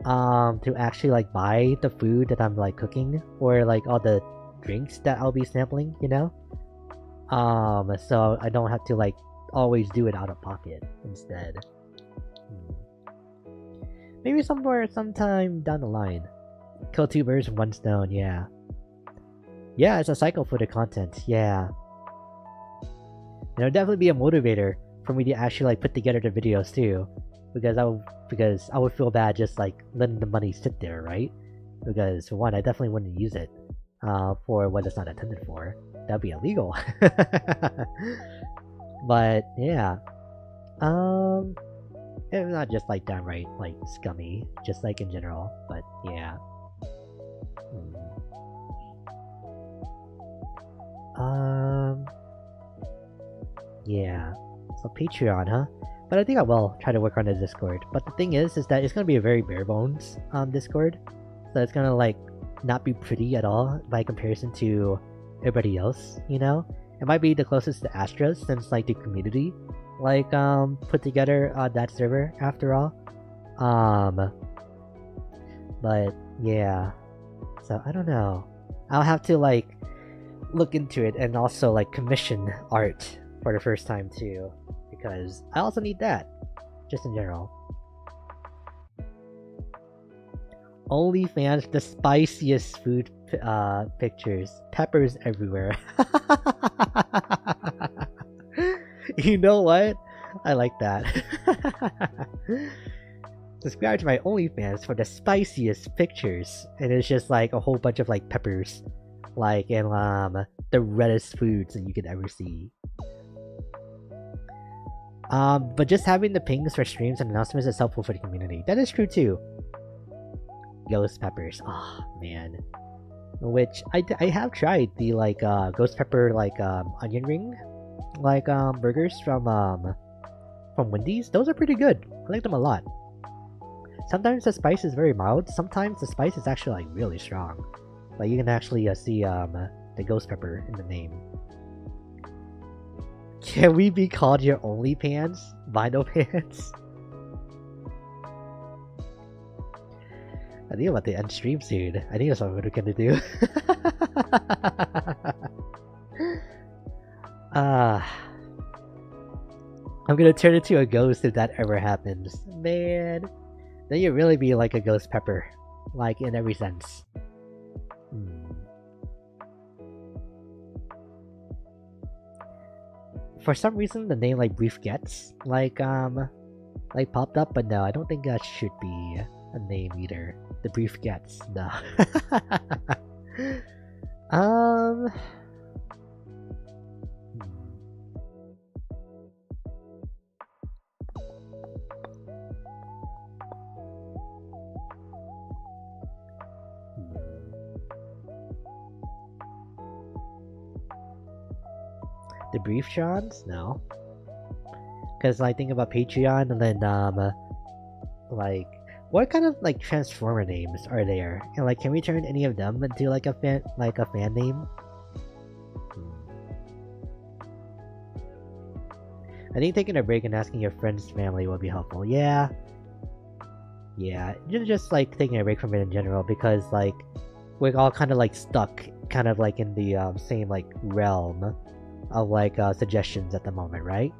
to actually like buy the food that I'm like cooking, or like all the drinks that I'll be sampling, you know? So I don't have to like always do it out of pocket instead. Maybe sometime down the line. Kill 2 birds with 1 stone, yeah. Yeah, it's a cycle for the content, yeah. It'll definitely be a motivator for me to actually like put together the videos too. Because I would feel bad just like letting the money sit there, right? Because for one, I definitely wouldn't use it for what it's not intended for. That'd be illegal. But yeah. It's not just like downright like scummy, just like in general, but yeah. Yeah. So Patreon, huh? But I think I will try to work on the Discord. But the thing is that it's gonna be a very bare bones Discord. So it's gonna like not be pretty at all by comparison to everybody else, you know? It might be the closest to Astra's since like the community like put together that server after all. But yeah. So I don't know. I'll have to like look into it and also like commission art for the first time too, because I also need that, just in general. OnlyFans, the spiciest food pictures, peppers everywhere. You know what? I like that. Subscribe to my OnlyFans for the spiciest pictures, and it's just like a whole bunch of like peppers, like and the reddest foods that you could ever see. But just having the pings for streams and announcements is helpful for the community. That is true too. Ghost peppers, oh man. Which I have tried the like ghost pepper like onion ring like burgers from Wendy's. Those are pretty good. I like them a lot. Sometimes the spice is very mild. Sometimes the spice is actually like really strong. Like you can actually see the ghost pepper in the name. Can we be called your OnlyPants? Vinyl pants? I think I'm about to end stream soon. I think that's what we're gonna do. I'm gonna turn into a ghost if that ever happens. Man. Then you'd really be like a ghost pepper. Like in every sense. For some reason the name like Brief Gets like popped up, but no, I don't think that should be a name either. The Brief Gets, no. The Brief Johns? No. Because I think about Patreon and then like What kind of like Transformer names are there? And like, can we turn any of them into like a fan name? I think taking a break and asking your friend's family will be helpful. Yeah. Yeah, just like taking a break from it in general because like we're all kind of like stuck kind of like in the same like realm of like suggestions at the moment, right?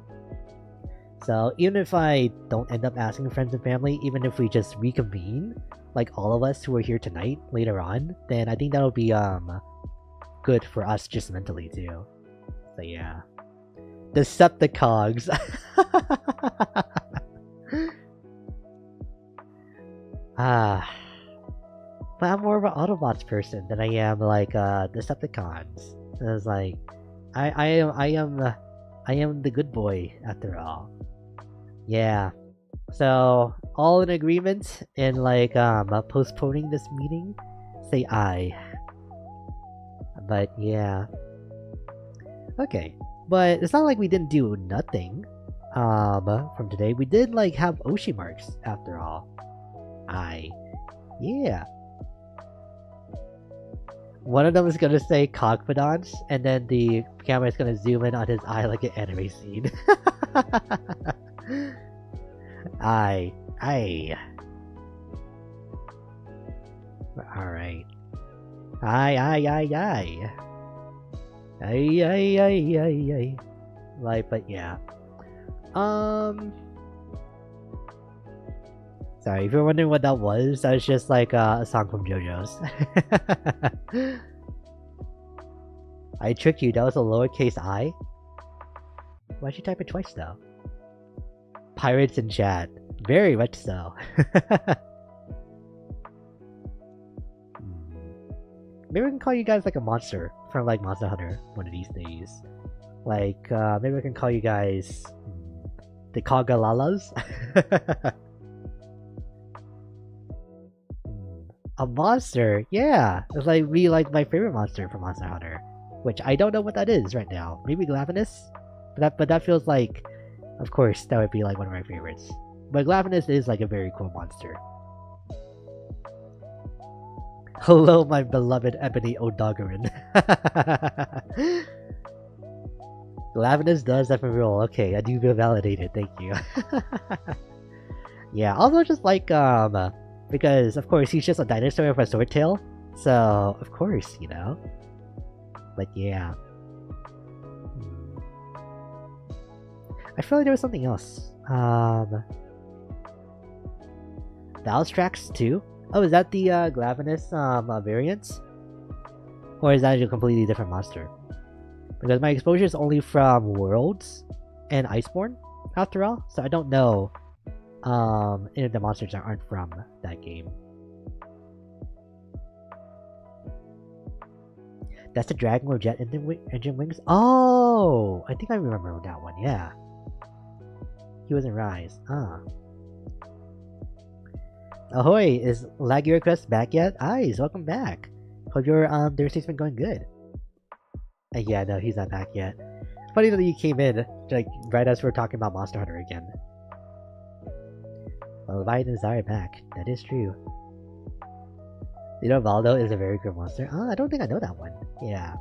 So even if I don't end up asking friends and family, even if we just reconvene, like all of us who are here tonight later on, then I think that'll be good for us just mentally too. So yeah. Decepticons. But I'm more of an Autobots person than I am like Decepticons. And I was like, I am the good boy after all. Yeah. So all in agreement in like postponing this meeting, say aye. But yeah. Okay. But it's not like we didn't do nothing from today. We did like have Oshi marks after all. Aye. Yeah. One of them is gonna say confidants, and then the camera is gonna zoom in on his eye like an anime scene. Aye. Aye. Alright. Aye, aye, aye, aye. Aye, aye, aye, aye, aye. Like, but yeah. Sorry, if you're wondering what that was just like a song from JoJo's. I tricked you, that was a lowercase I? Why'd you type it twice though? Pirates in chat. Very much so. Maybe we can call you guys like a monster from like Monster Hunter one of these days. Like, maybe we can call you guys the Kagalalas? A monster? Yeah! It's like really like my favorite monster from Monster Hunter. Which I don't know what that is right now. Maybe Glavenus? But that feels like, of course, that would be like one of my favorites. But Glavenus is like a very cool monster. Hello, my beloved Ebony Odogarin. Glavenus does have a role. Okay, I do feel validated. Thank you. Yeah, also just like, because of course he's just a dinosaur with a sword tail. So, of course, you know. But yeah. I feel like there was something else. Valstrax too? Oh, is that the Glavenus variant? Or is that a completely different monster? Because my exposure is only from Worlds and Iceborne, after all, so I don't know any of the monsters that aren't from that game. That's the Dragon with Jet Engine Wings? Oh! I think I remember that one, yeah. He was in Rise. Ahoy! Is Laggy Request back yet? Eyes, welcome back. Hope your Thursday's been going good. Yeah, no, he's not back yet. Funny that you came in, like, right as we were talking about Monster Hunter again. Well, Leviathan and Zara back. That is true. You know, Valdo is a very good monster. Oh, I don't think I know that one. Yeah.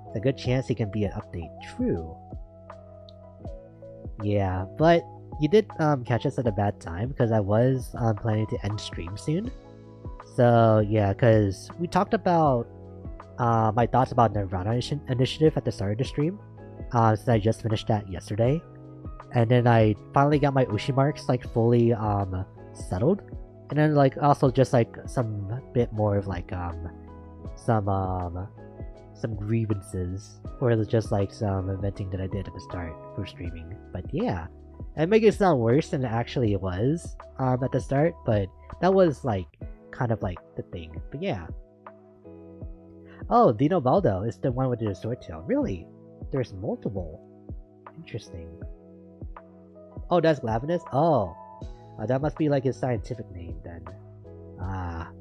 It's a good chance he can be an update. True. Yeah, but you did catch us at a bad time because I was planning to end stream soon. So yeah, because we talked about my thoughts about Nirvana Initiative at the start of the stream. Since I just finished that yesterday, and then I finally got my Oshi marks like fully settled, and then like also just like some bit more of like some grievances, or just like some venting that I did at the start for streaming. But yeah, and make it sound worse than it actually was at the start, but that was like kind of like the thing. But yeah. Oh, Dino Baldo is the one with the sword tail. Really? There's multiple. Interesting. Oh, that's Glavenus? Oh. That must be like his scientific name then. Ah.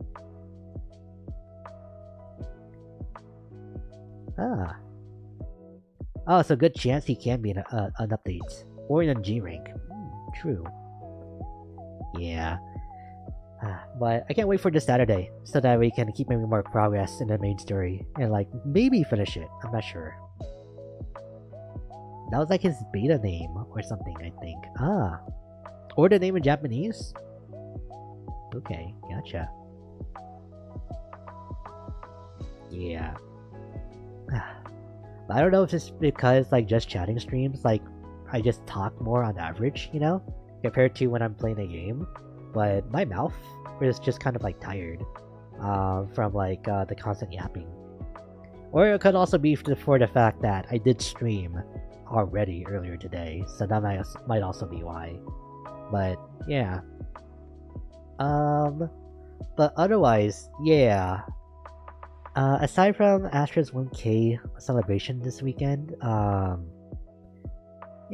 Ah. Oh, so good chance he can be an update. Or in a G rank. True. Yeah. But I can't wait for this Saturday so that we can keep making more progress in the main story and like maybe finish it. I'm not sure. That was like his beta name or something, I think. Ah. Or the name in Japanese? Okay, gotcha. Yeah. I don't know if it's because like just chatting streams, like I just talk more on average, you know, compared to when I'm playing a game. But my mouth is just kind of like tired from like the constant yapping. Or it could also be for the fact that I did stream already earlier today, so that might also be why. But yeah. But otherwise, yeah. Aside from Astra's 1K celebration this weekend, yeah,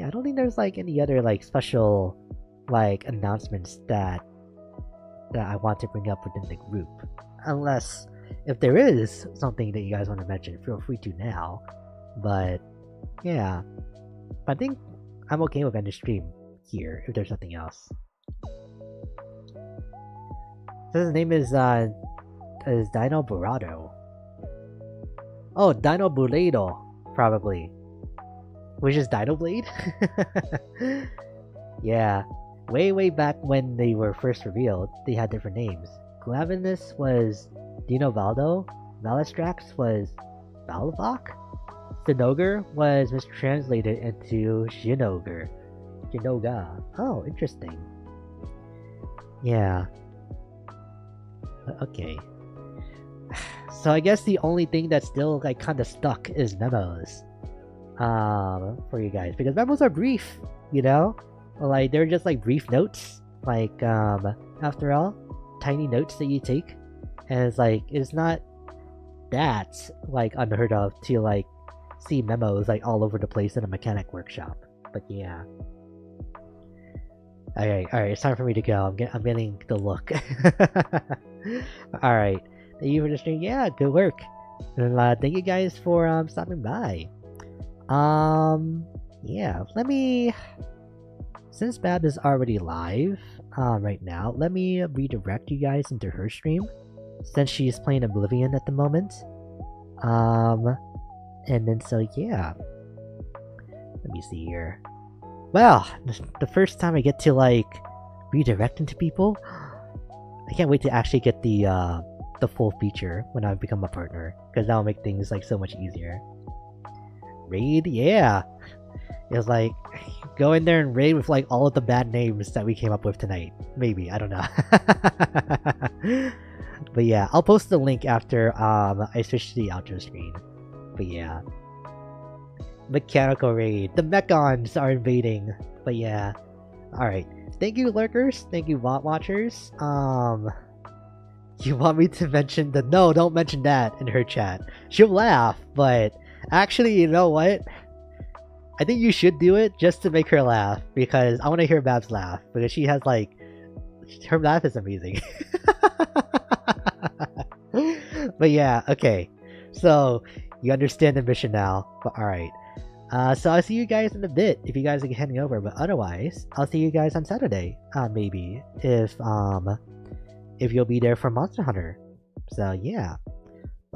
I don't think there's like any other like special like announcements that I want to bring up within the group. Unless if there is something that you guys want to mention, feel free to now. But yeah, I think I'm okay with ending stream here if there's nothing else. So his name is Dino Burrado. Oh, Dino Burrado, probably. Which is Dino Blade? Yeah. Way back when they were first revealed, they had different names. Glavinus was Dino Valdo, Valistrax was Valvok, Zinogre was mistranslated into Zinogre. Zinoga. Oh, interesting. Yeah. Okay. So I guess the only thing that's still like kind of stuck is memos. For you guys, because memos are brief, you know, like they're just like brief notes, like after all, tiny notes that you take, and it's like it's not that like unheard of to like see memos like all over the place in a mechanic workshop. But yeah. Alright, it's time for me to go. I'm getting the look. Alright. Thank you for the stream. Yeah, good work. And thank you guys for stopping by. Yeah, let me, since Bab is already live right now, let me redirect you guys into her stream since she's playing Oblivion at the moment. And then so yeah, let me see here. Wow, the first time I get to like redirect into people, I can't wait to actually get the full feature when I become a partner, because that'll make things like so much easier. Raid, yeah. It was like go in there and raid with like all of the bad names that we came up with tonight. Maybe, I don't know. But yeah, I'll post the link after I switch to the outro screen. But yeah. Mechanical raid. The Mechons are invading. But yeah. Alright. Thank you, lurkers. Thank you, bot watchers. You want me to mention the— no, don't mention that in her chat. She'll laugh, but actually, you know what? I think you should do it just to make her laugh, because I want to hear Babs laugh, because she has like— her laugh is amazing. But yeah, okay. So, you understand the mission now, but alright. So I'll see you guys in a bit if you guys are heading over, but otherwise, I'll see you guys on Saturday, maybe, if you'll be there for Monster Hunter. So yeah.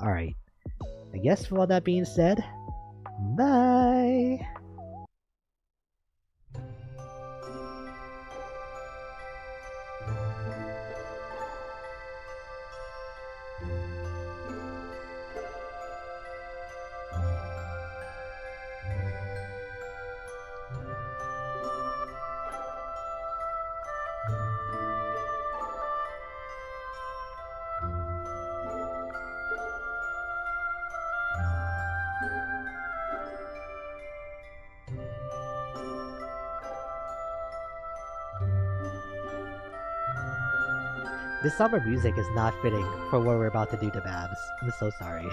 Alright. I guess with all that being said, bye! This summer music is not fitting for what we're about to do to Babs. I'm so sorry.